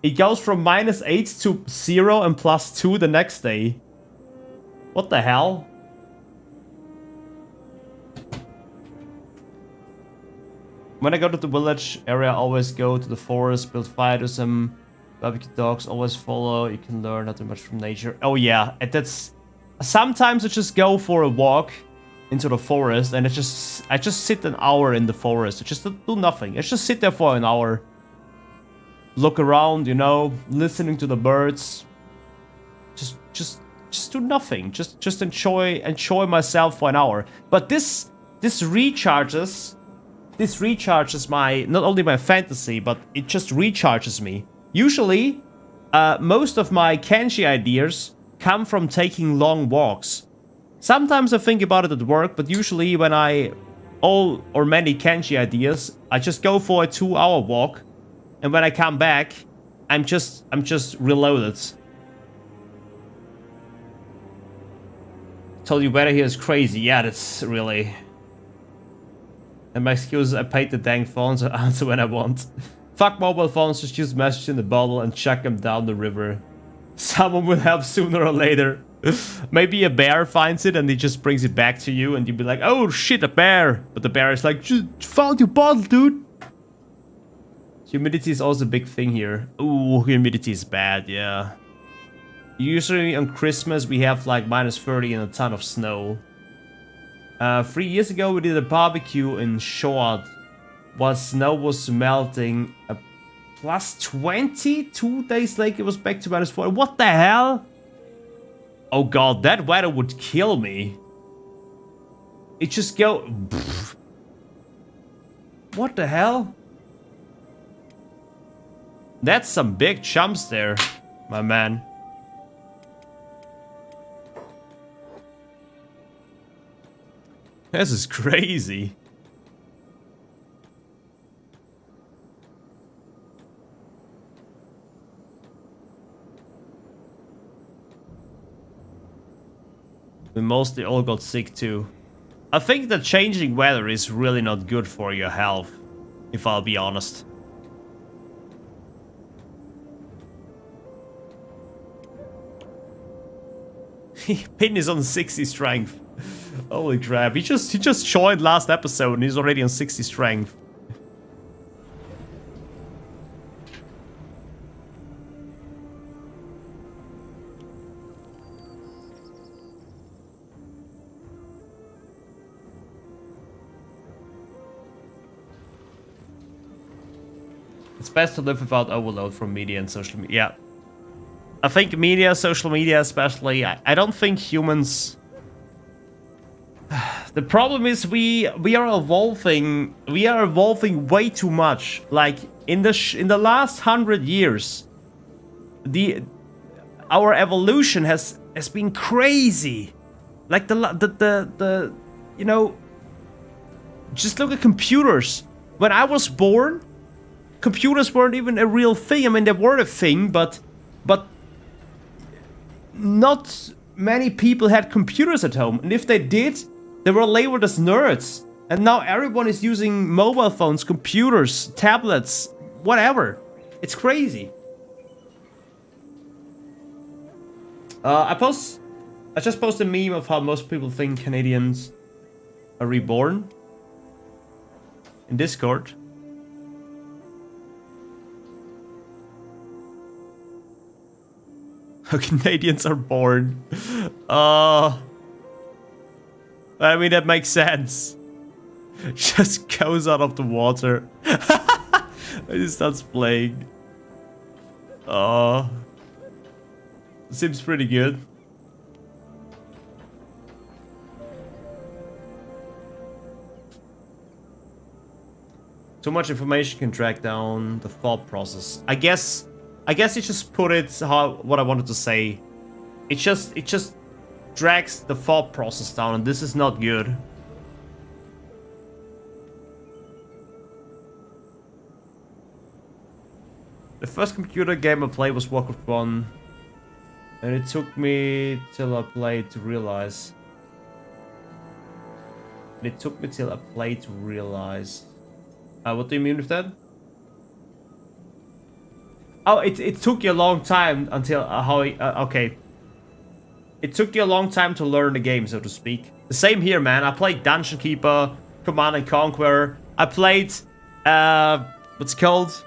S1: It goes from -8 to 0 and +2 the next day. What the hell? When I go to the village area, I always go to the forest, build fire, do some barbecue dogs, always follow. You can learn not too much from nature. Oh yeah, and that's... Sometimes I just go for a walk into the forest and I just sit an hour in the forest. I just do nothing. I just sit there for an hour. Look around, you know, listening to the birds. Just do nothing. Just enjoy myself for an hour. But this recharges... This recharges not only my fantasy, but it just recharges me. Usually, most of my Kenshi ideas come from taking long walks. Sometimes I think about it at work, but usually when many Kenshi ideas, I just go for a 2-hour walk, and when I come back, I'm just reloaded. Told you weather here is crazy. Yeah, that's really... And my excuse is I paid the dang phones to answer when I want. Fuck mobile phones, just use message in the bottle and chuck them down the river. Someone will help sooner or later. Maybe a bear finds it and he just brings it back to you and you'll be like, oh shit, a bear. But the bear is like, just found your bottle, dude. Humidity is also a big thing here. Ooh, humidity is bad, yeah. Usually on Christmas we have like -30 and a ton of snow. 3 years ago we did a barbecue in Short. While snow was melting, +20? 2 days later it was back to -40. What the hell? Oh god, that weather would kill me. It just go... Pfft. What the hell? That's some big chumps there, my man. This is crazy. We mostly all got sick too. I think that changing weather is really not good for your health, if I'll be honest. Pin is on 60 strength. Holy crap, he just joined last episode and he's already on 60 strength. It's best to live without overload from media and social media. Yeah. I think media, social media especially, I don't think humans... The problem is we are evolving way too much. Like in the last 100 years, our evolution has been crazy. Like the you know, just look at computers. When I was born, computers weren't even a real thing. I mean, they were a thing, but not many people had computers at home. And if they did, they were labeled as nerds. And now everyone is using mobile phones, computers, tablets, whatever. It's crazy. I just posted a meme of how most people think Canadians are reborn in Discord. How Canadians are born. I mean, that makes sense. Just goes out of the water. And he starts playing. Seems pretty good. Too much information can drag down the thought process. I guess it just put it what I wanted to say. It just drags the thought process down, and this is not good. The first computer game I played was Warcraft 1, and it took me till I played to realize. What do you mean with that? Oh, it took you a long time until okay. It took you a long time to learn the game, so to speak. The same here, man. I played Dungeon Keeper, Command and Conquer. I played what's it called?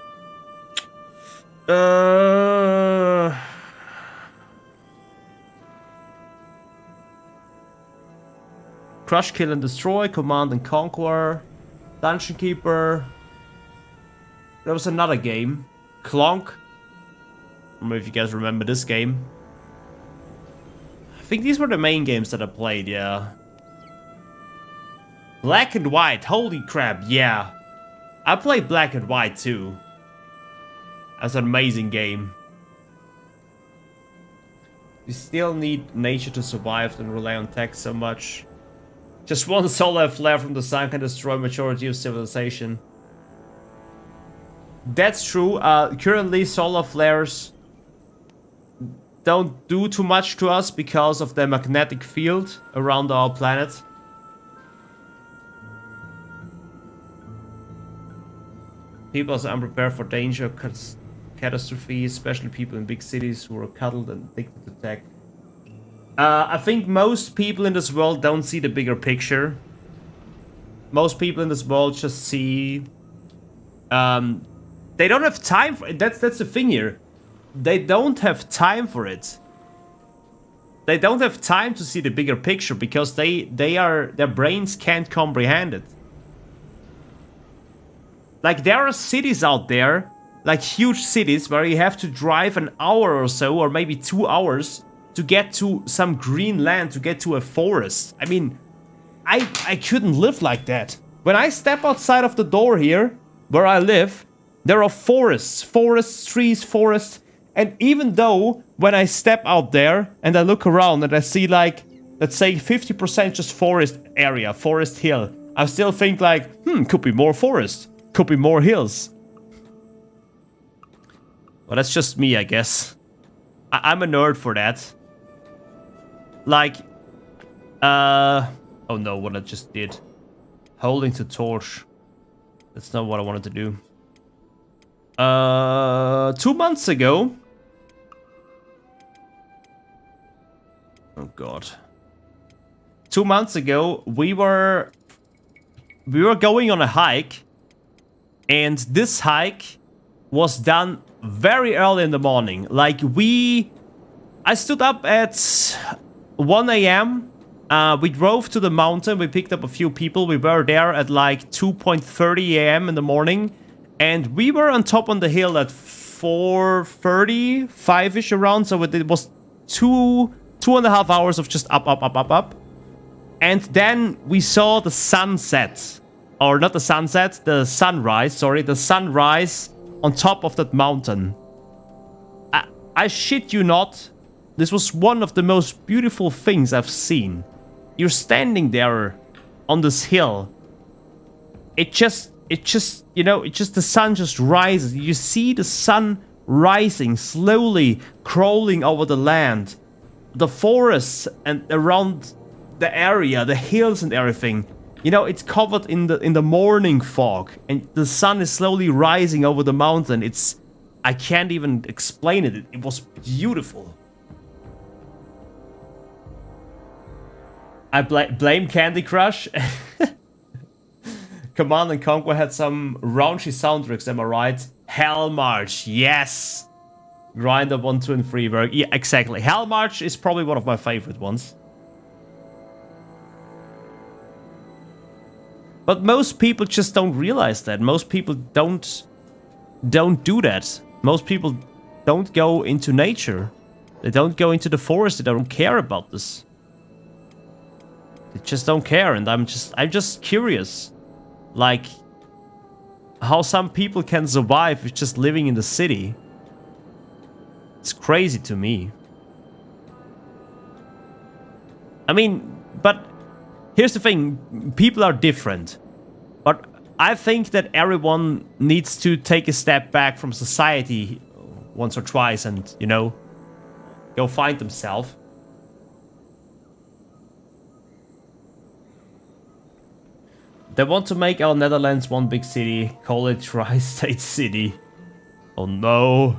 S1: Crush, Kill and Destroy, Command and Conquer, Dungeon Keeper. There was another game, Clonk. I don't know if you guys remember this game. I think these were the main games that I played, yeah. Black and White, holy crap, yeah. I played Black and White too. That's an amazing game. You still need nature to survive and rely on tech so much. Just one solar flare from the sun can destroy majority of civilization. That's true. Currently solar flares don't do too much to us because of the magnetic field around our planet. People are unprepared for danger, catastrophe, especially people in big cities who are cuddled and addicted to tech. I think most people in this world don't see the bigger picture. Most people in this world just see... they don't have time for it. That's the thing here. They don't have time for it. They don't have time to see the bigger picture because their brains can't comprehend it. Like, there are cities out there, like huge cities, where you have to drive an hour or so, or maybe 2 hours, to get to some green land, to get to a forest. I mean, I couldn't live like that. When I step outside of the door here, where I live, there are forests, trees, forests. And even though when I step out there and I look around and I see like, let's say 50% just forest area, forest hill, I still think like, could be more forest, could be more hills. Well, that's just me, I guess. I'm a nerd for that. Like, oh no, what I just did. Holding the torch. That's not what I wanted to do. 2 months ago. Oh god. 2 months ago, we were going on a hike, and this hike was done very early in the morning. Like, I stood up at 1 a.m. We drove to the mountain. We picked up a few people. We were there at like 2:30 a.m. in the morning. And we were on top on the hill at 4:30, 5-ish around. So it was 2.5 hours of just up. And then we saw the sunset. Or not the sunset, the sunrise, sorry. The sunrise on top of that mountain. I shit you not. This was one of the most beautiful things I've seen. You're standing there on this hill. It just, you know, the sun just rises. You see the sun rising, slowly crawling over the land. The forests and around the area, the hills and everything. You know, it's covered in the morning fog. And the sun is slowly rising over the mountain. I can't even explain it. It was beautiful. I blame Candy Crush. Command & Conquer had some raunchy soundtracks, am I right? Hell March, yes! Grinder 1, 2, and 3 were... Yeah, exactly. Hell March is probably one of my favorite ones. But most people just don't realize that. Most people don't do that. Most people don't go into nature. They don't go into the forest. They don't care about this. They just don't care, and I'm just curious. Like, how some people can survive with just living in the city. It's crazy to me. I mean, but here's the thing. People are different. But I think that everyone needs to take a step back from society once or twice and, you know, go find themselves. They want to make our Netherlands one big city, call it Tri-State City. Oh no.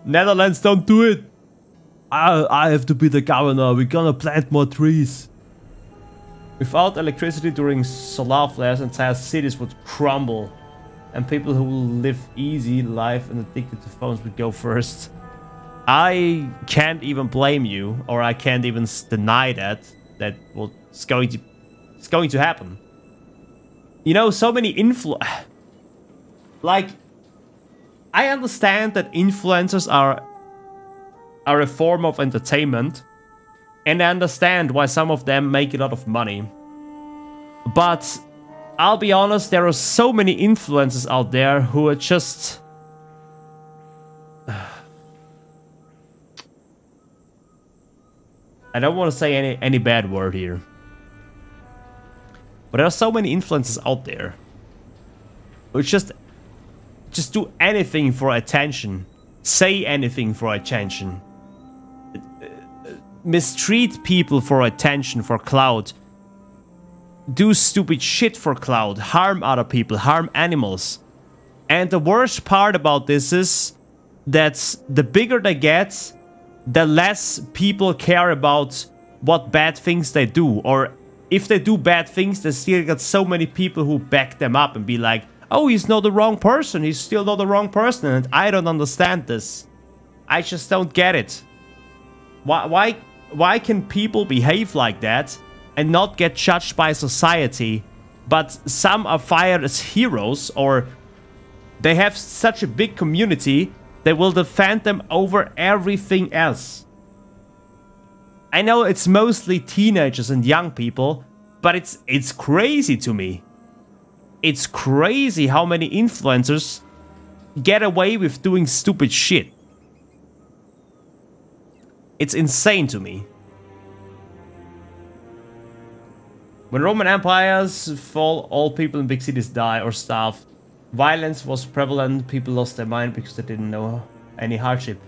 S1: Netherlands, don't do it!
S3: I have to be the governor, we're gonna plant more trees.
S1: Without electricity during solar flares, entire cities would crumble. And people who live easy life and addicted to phones would go first. I can't even blame you, or I can't even deny that it's going to happen. You know, so many like, I understand that influencers are a form of entertainment, and I understand why some of them make a lot of money. But I'll be honest, there are so many influencers out there who are just... I don't want to say any bad word here. But there are so many influencers out there who just do anything for attention, say anything for attention, mistreat people for attention, for clout. do stupid shit for clout, harm other people, harm animals. And the worst part about this is that the bigger they get, the less people care about what bad things they do. Or if they do bad things, they still got so many people who back them up and be like, oh, he's not the wrong person, he's still not the wrong person. And I don't understand this. I just don't get it. Why can people behave like that and not get judged by society, but some are fired as heroes, or they have such a big community, they will defend them over everything else? I know it's mostly teenagers and young people, but it's crazy to me. It's crazy how many influencers get away with doing stupid shit. It's insane to me. When Roman empires fall, all people in big cities die or starve. Violence was prevalent, people lost their mind because they didn't know any hardship.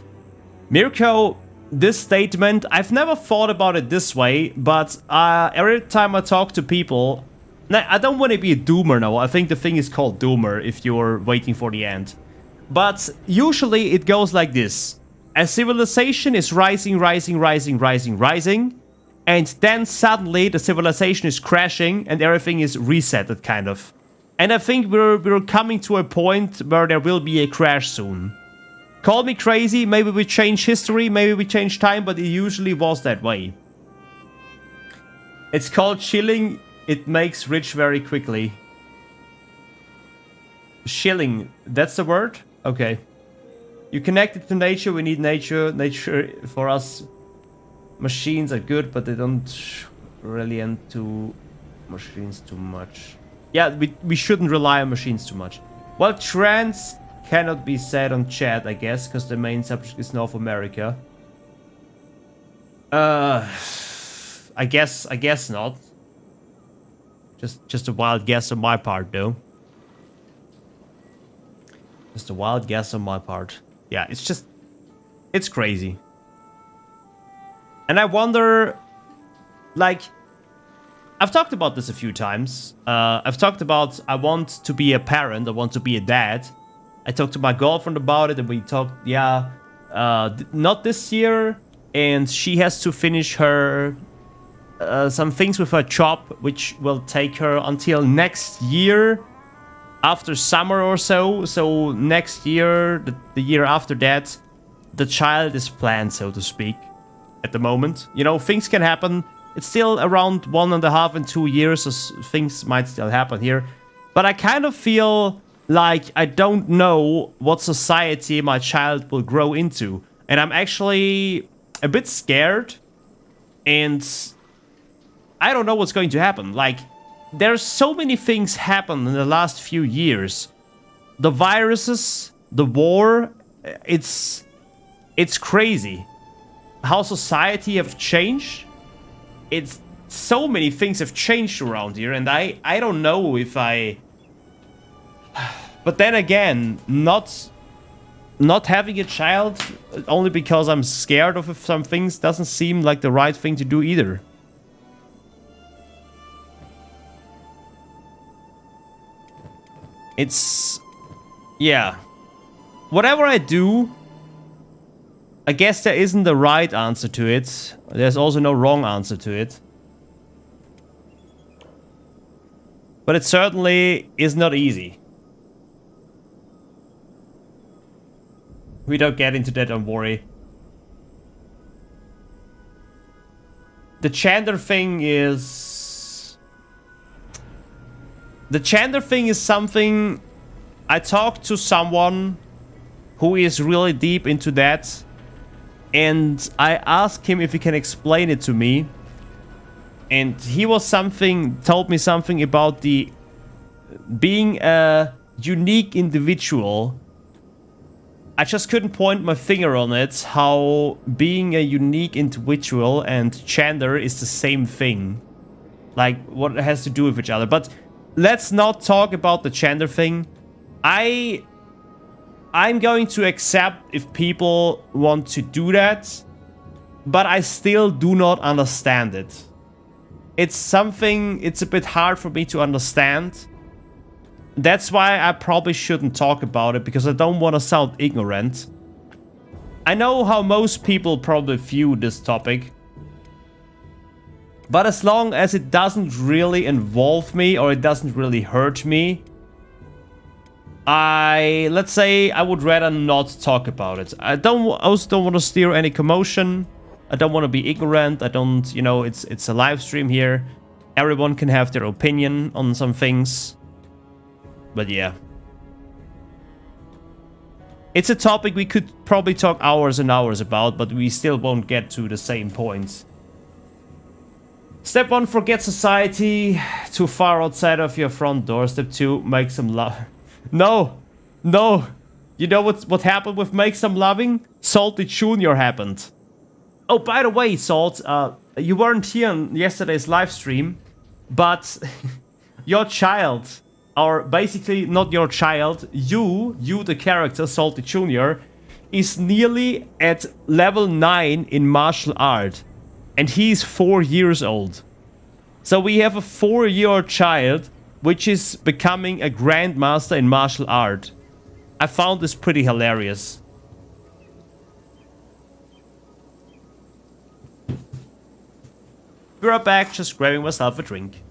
S1: Mirko, this statement, I've never thought about it this way, but every time I talk to people, I don't want to be a doomer now. I think the thing is called doomer if you're waiting for the end. But usually it goes like this. A civilization is rising, and then suddenly the civilization is crashing and everything is resetted, kind of. And I think we're coming to a point where there will be a crash soon. Call me crazy, maybe we change history, maybe we change time, but it usually was that way. It's called chilling. It makes rich very quickly. Shilling, that's the word? Okay. You connected to nature, we need nature. Nature for us, machines are good, but they don't really into machines too much. Yeah, we shouldn't rely on machines too much. Well, trans cannot be said on chat, I guess, because the main subject is North America. I guess not. Just a wild guess on my part, though. Just a wild guess on my part. Yeah, it's crazy. And I wonder, like, I've talked about this a few times. I've talked about I want to be a parent, I want to be a dad. I talked to my girlfriend about it and we talked, yeah, not this year. And she has to finish her some things with her job, which will take her until next year, after summer or so. So next year, the year after that, the child is planned, so to speak, at the moment. You know, things can happen. It's still around 1.5 and 2 years, so things might still happen here. But I kind of feel like I don't know what society my child will grow into. And I'm actually a bit scared. And I don't know what's going to happen. Like, there's so many things happen in the last few years. The viruses, the war, it's crazy. How society have changed. It's so many things have changed around here, and I don't know if I... But then again, not having a child only because I'm scared of some things doesn't seem like the right thing to do either. It's... yeah. Whatever I do, I guess there isn't a right answer to it. There's also no wrong answer to it. But it certainly is not easy. We don't get into that, don't worry. The gender thing is... the gender thing is something... I talked to someone who is really deep into that. And I asked him if he can explain it to me. And he was told me something about the being a unique individual. I just couldn't point my finger on it, how being a unique individual and gender is the same thing. Like, what it has to do with each other. But let's not talk about the gender thing. I'm going to accept if people want to do that, but I still do not understand it. it's something, it's a bit hard for me to understand. That's why I probably shouldn't talk about it, because I don't want to sound ignorant. I know how most people probably view this topic. But as long as it doesn't really involve me, or it doesn't really hurt me, let's say I would rather not talk about it. I also don't want to steer any commotion. I don't want to be ignorant. I don't, you know, it's a live stream here. Everyone can have their opinion on some things. But yeah. It's a topic we could probably talk hours and hours about, but we still won't get to the same points. Step 1, forget society too far outside of your front door. Step 2, make some love. No! No! You know what happened with Make Some Loving? Salty Jr. happened. Oh, by the way, Salt, you weren't here on yesterday's live stream, but your child, or basically not your child, you the character, Salty Jr., is nearly at level 9 in martial art. And he's 4 years old. So we have a 4-year-old child which is becoming a grandmaster in martial art. I found this pretty hilarious. We're back, just grabbing myself a drink.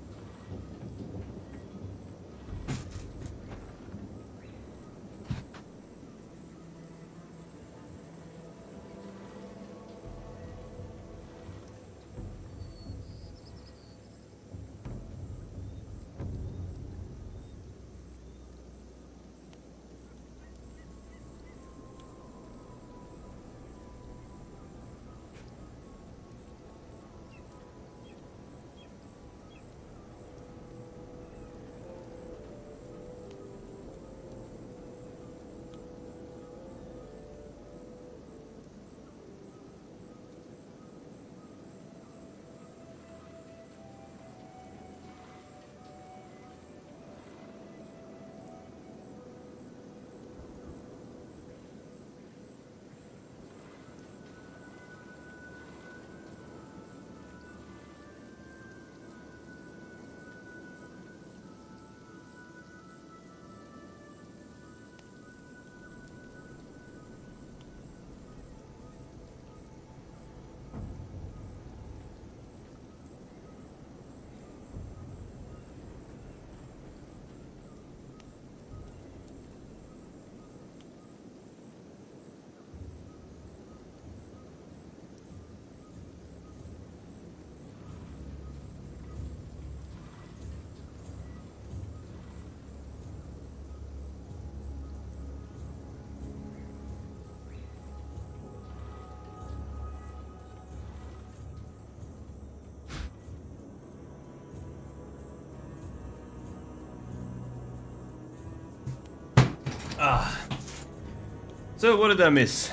S1: So what did I miss?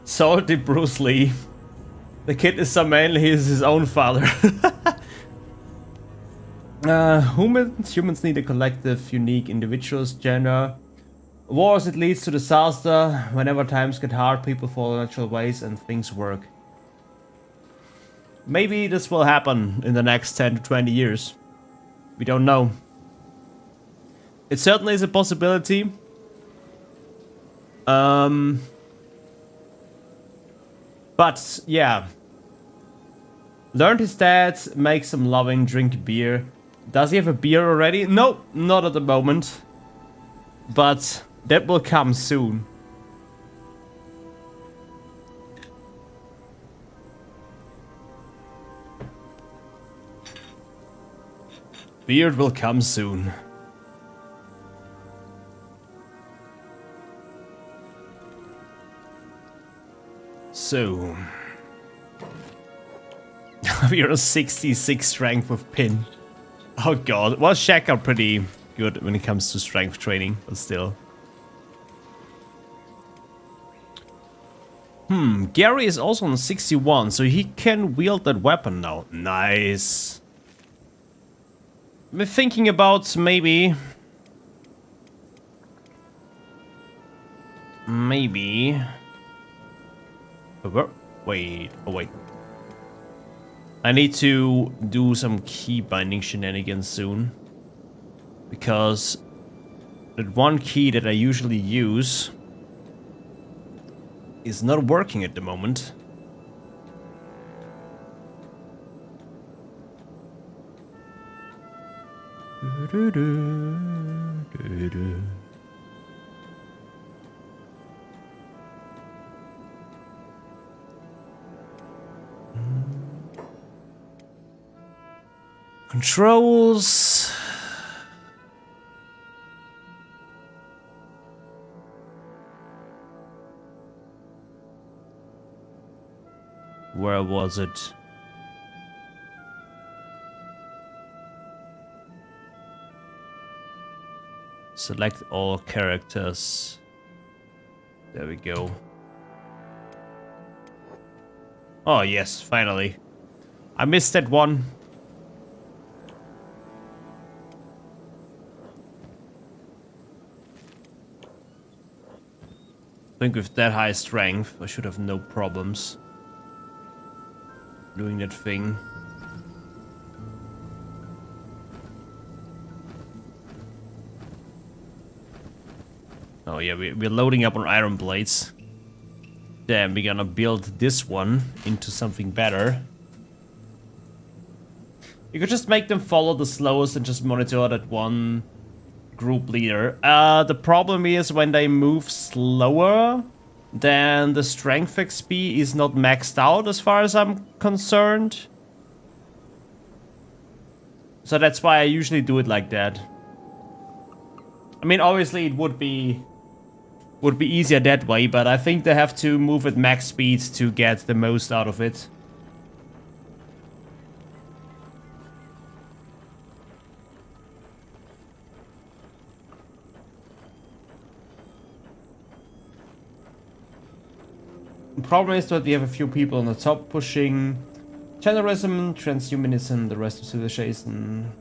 S1: Salty Bruce Lee. The kid is so manly he is his own father. Humans need a collective, unique individuals, gender. Wars, it leads to disaster. Whenever times get hard, people follow natural ways and things work. Maybe this will happen in the next 10 to 20 years. We don't know. It certainly is a possibility. But yeah. Learned his dad, make some loving, drink beer. Does he have a beer already? No, not at the moment. But that will come soon. Beard will come soon. So, we're a 66 strength with pin. Oh god, well, Shaq are pretty good when it comes to strength training, but still. Gary is also on 61, so he can wield that weapon now. Nice. We're thinking about maybe... Wait, oh wait. I need to do some key binding shenanigans soon. Because that one key that I usually use is not working at the moment. Controls. Where was it? Select all characters. There we go. Oh yes, finally. I missed that one. I think with that high strength, I should have no problems doing that thing. Oh yeah, we're loading up on iron blades. Then we're gonna build this one into something better. You could just make them follow the slowest and just monitor that one group leader. The problem is when they move slower, then the strength XP is not maxed out as far as I'm concerned. So that's why I usually do it like that. I mean, obviously it would be easier that way, but I think they have to move at max speed to get the most out of it. The problem is that we have a few people on the top pushing generalism, transhumanism, the rest of civilization.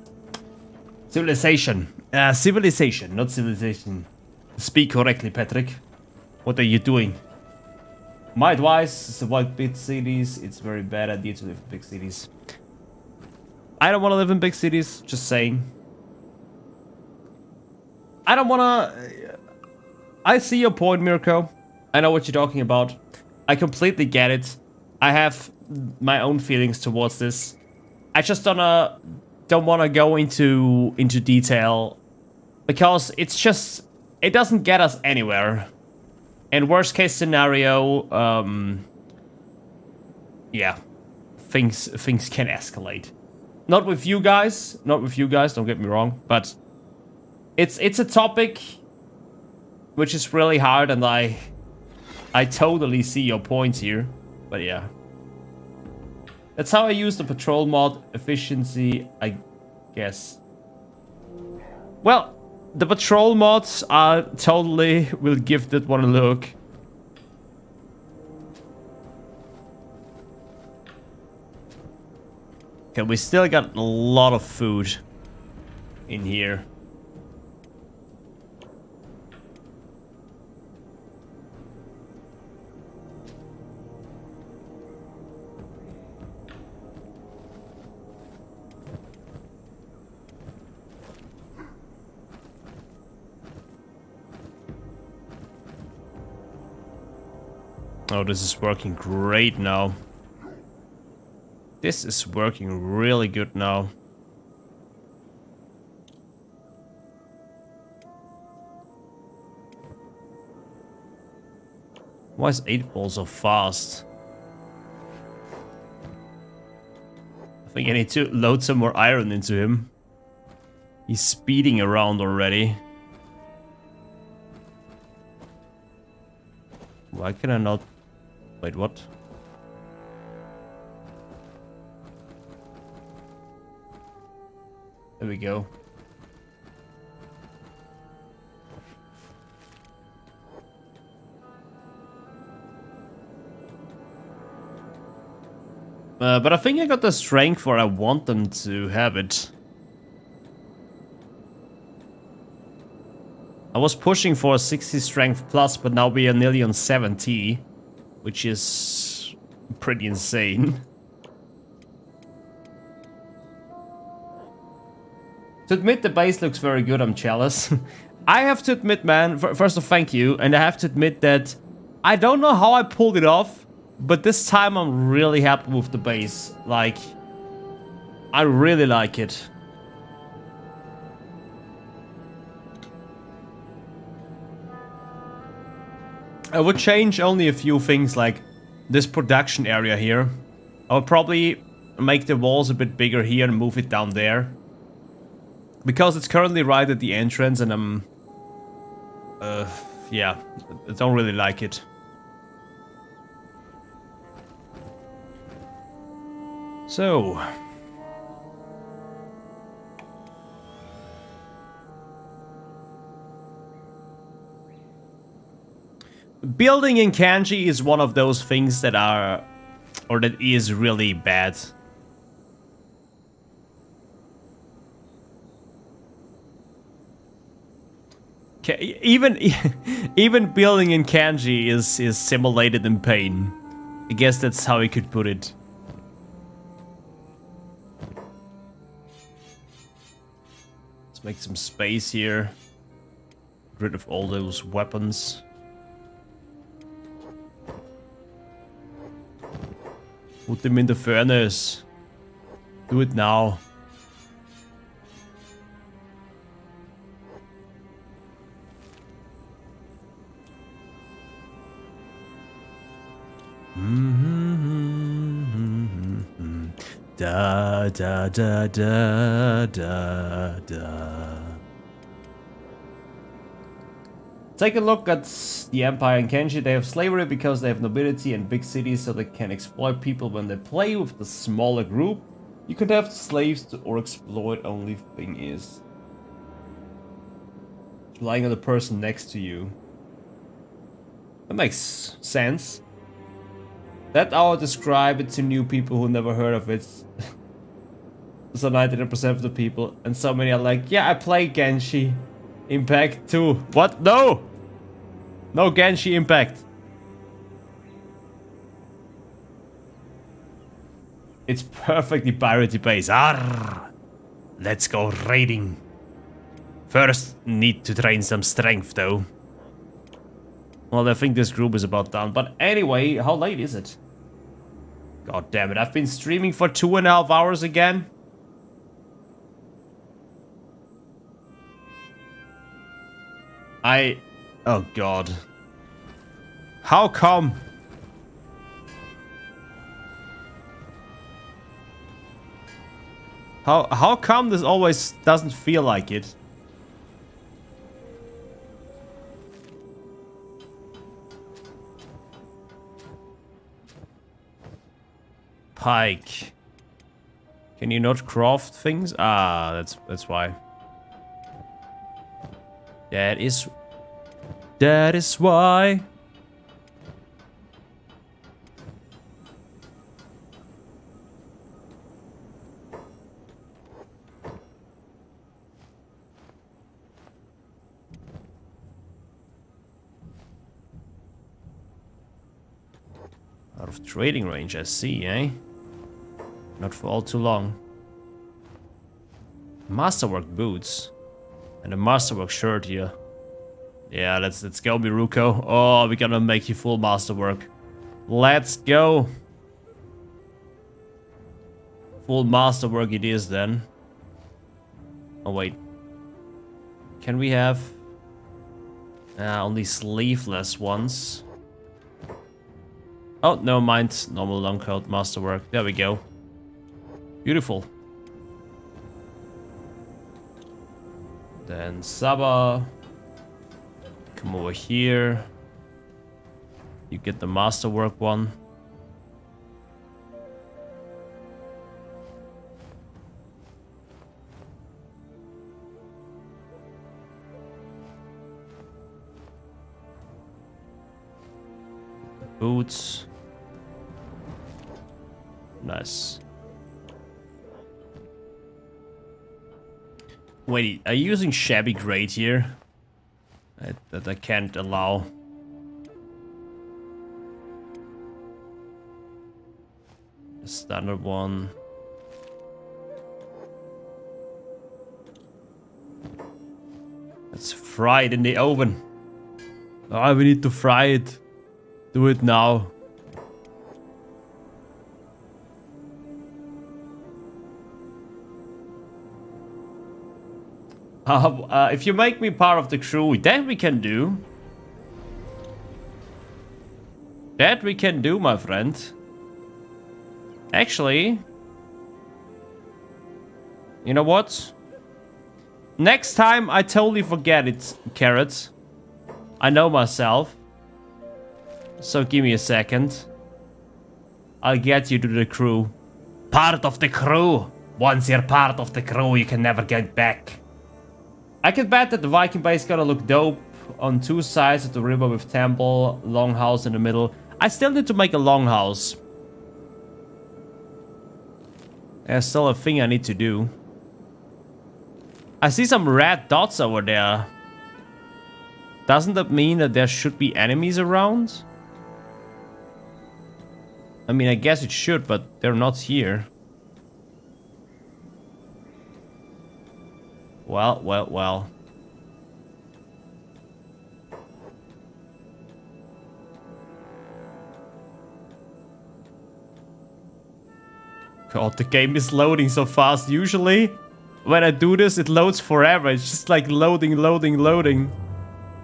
S1: Civilization, not civilization. Speak correctly, Patrick. What are you doing? My advice is avoid big cities. It's a very bad idea to live in big cities. I don't want to live in big cities, just saying. I don't want to... I see your point, Mirko. I know what you're talking about. I completely get it. I have my own feelings towards this. I just don't want to go into detail because it's just... It doesn't get us anywhere. And worst case scenario, yeah, things can escalate. Not with you guys, don't get me wrong, but it's a topic which is really hard, and I totally see your points here. But yeah. That's how I use the patrol mod efficiency, I guess. Well, the patrol mods are totally will give that one a look. Okay, we still got a lot of food in here. Oh, this is working great now. This is working really good now. Why is 8-ball so fast? I think I need to load some more iron into him. He's speeding around already. Why can I not... Wait, what? There we go. But I think I got the strength where I want them to have it. I was pushing for a 60 strength plus, but now we are nearly on 70. Which is pretty insane. To admit the base looks very good, I'm jealous. I have to admit, man, first of all, thank you. And I have to admit that I don't know how I pulled it off, but this time I'm really happy with the base. Like, I really like it. I would change only a few things, like this production area here. I would probably make the walls a bit bigger here and move it down there. Because it's currently right at the entrance and I'm... yeah, I don't really like it. So... building in Kenshi is one of those things that are... or that is really bad. Even building in Kenshi is simulated in pain. I guess that's how we could put it. Let's make some space here. Get rid of all those weapons. Put them in the furnace. Do it now. Da da da da da da. Take a look at the Empire in Kenshi. They have slavery because they have nobility and big cities, so they can exploit people when they play with the smaller group. You can have slaves or exploit, only thing is relying on the person next to you. That makes sense. That I would describe it to new people who never heard of it. So 99% of the people, and so many are like, yeah, I play Kenshi Impact too. What? No! No Kenshi Impact. It's perfectly piratey base. ARRRR! Let's go raiding. First, need to train some strength though. Well, I think this group is about done. But anyway, how late is it? God damn it, I've been streaming for 2.5 hours again. Oh god. How come? How come this always doesn't feel like it? Pike. Can you not craft things? Ah, that's why. That is why. Out of trading range, I see, eh? Not for all too long. Masterwork boots. And a masterwork shirt here. Yeah, let's go, Miruko. Oh, we're gonna make you full masterwork. Let's go. Full masterwork it is then. Oh wait. Can we have only sleeveless ones? Oh, never mind. Normal long coat, masterwork. There we go. Beautiful. Then Saba. Come over here. You get the masterwork one. Boots. Nice. Wait, are you using shabby grade here? That I can't allow. Standard one. Let's fry it in the oven.
S3: Ah, we need to fry it. Do it now.
S1: If you make me part of the crew, that we can do. That we can do, my friend. Actually, you know what? Next time I totally forget it, Carrot. I know myself. So give me a second. I'll get you to the crew.
S2: Part of the crew. Once you're part of the crew, you can never get back.
S1: I can bet that the Viking base gotta look dope on two sides of the river with temple, longhouse in the middle. I still need to make a longhouse. There's still a thing I need to do. I see some red dots over there. Doesn't that mean that there should be enemies around? I mean, I guess it should, but they're not here. Well, well, well. God, the game is loading so fast. Usually, when I do this, it loads forever. It's just like loading, loading, loading.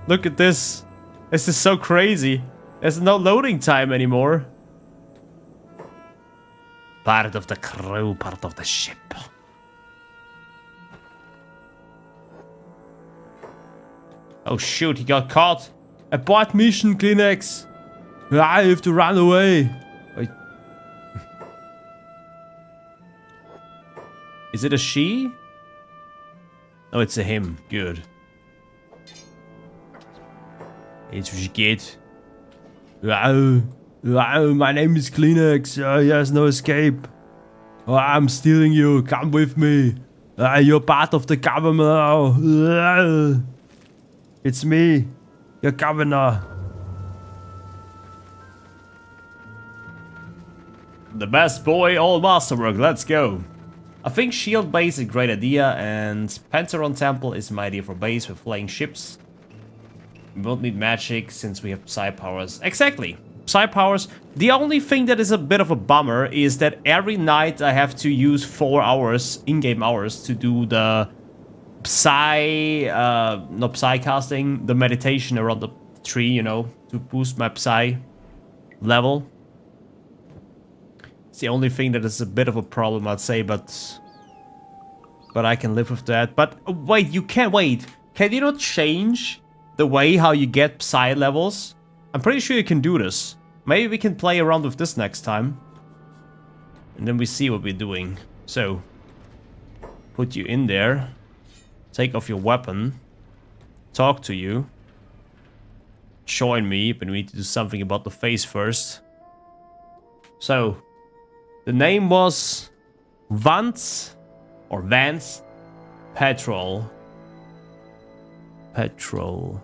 S1: Look at this. This is so crazy. There's no loading time anymore.
S2: Part of the crew, part of the ship.
S1: Oh shoot, he got caught.
S3: Abort mission, Kleenex. I have to run away.
S1: Is it a she? Oh, it's a him. Good. Jetzt wie geht.
S3: My name is Kleenex. There's no escape. I'm stealing you. Come with me. You're part of the government now. It's me, your governor.
S1: The best boy, all masterwork. Let's go. I think shield base is a great idea, and Pantheron Temple is my idea for base with flying ships. We won't need magic since we have psi powers. Exactly. Psi powers. The only thing that is a bit of a bummer is that every night I have to use 4 hours, in-game hours, to do the psi, not psi casting, the meditation around the tree, you know, to boost my psi level. It's the only thing that is a bit of a problem, I'd say, but I can live with that. But wait, you can't wait. Can you not change the way how you get psi levels? I'm pretty sure you can do this. Maybe we can play around with this next time. And then we see what we're doing. So, put you in there. Take off your weapon. Talk to you. Join me, but we need to do something about the face first. So, the name was Vance or Vance Petrol. Petrol.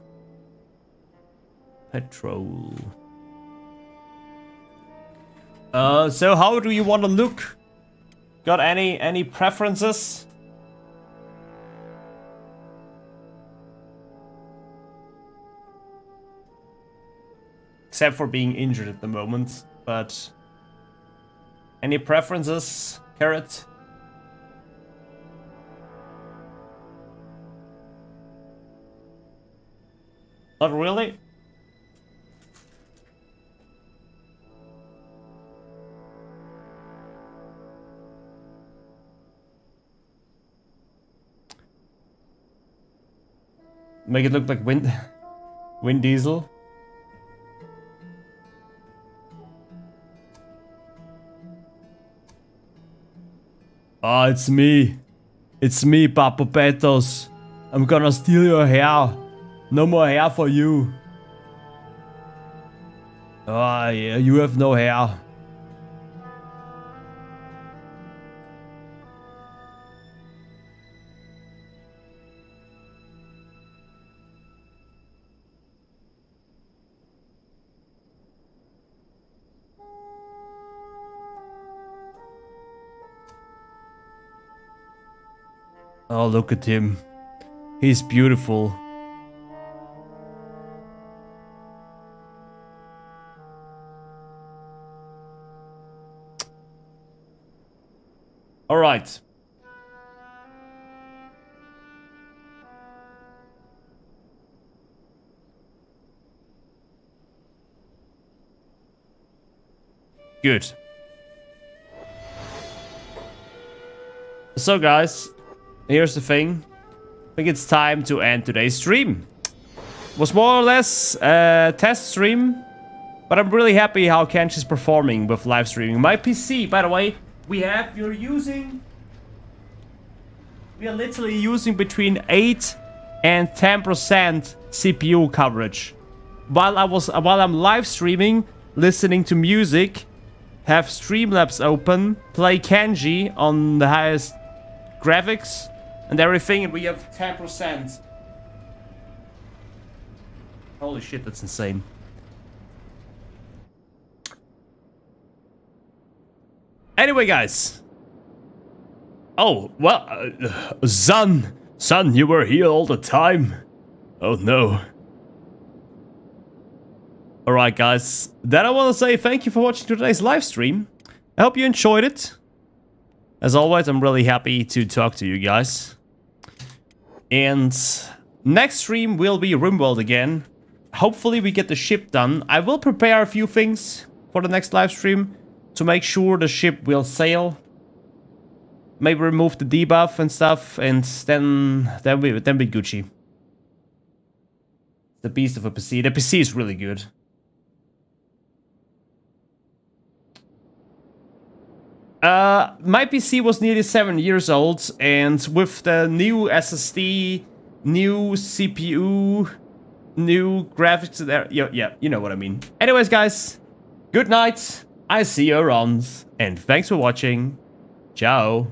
S1: So how do you want to look? Got any preferences? Except for being injured at the moment, but any preferences, Carrot? Not really? Make it look like Vin Diesel.
S3: Ah, it's me. It's me, Papa Petos. I'm gonna steal your hair. No more hair for you. Ah, yeah, you have no hair.
S1: Oh, look at him. He's beautiful. All right. Good. So guys, here's the thing. I think it's time to end today's stream. It was more or less a test stream, but I'm really happy how Kenshi is performing with live streaming. My PC, by the way, we are literally using between 8 and 10% CPU coverage. While I'm live streaming, listening to music, have Streamlabs open, play Kenshi on the highest graphics and everything, and we have 10%. Holy shit, that's insane. Anyway, guys. Oh, well, son, you were here all the time. Oh no. Alright, guys. Then I want to say thank you for watching today's live stream. I hope you enjoyed it. As always, I'm really happy to talk to you guys. And next stream will be RimWorld again. Hopefully we get the ship done. I will prepare a few things for the next live stream to make sure the ship will sail. Maybe remove the debuff and stuff, and then we Gucci. The beast of a PC. The PC is really good. My PC was nearly 7 years old, and with the new SSD, new CPU, new graphics there, yeah, you know what I mean. Anyways, guys, good night. I see you around, and thanks for watching. Ciao.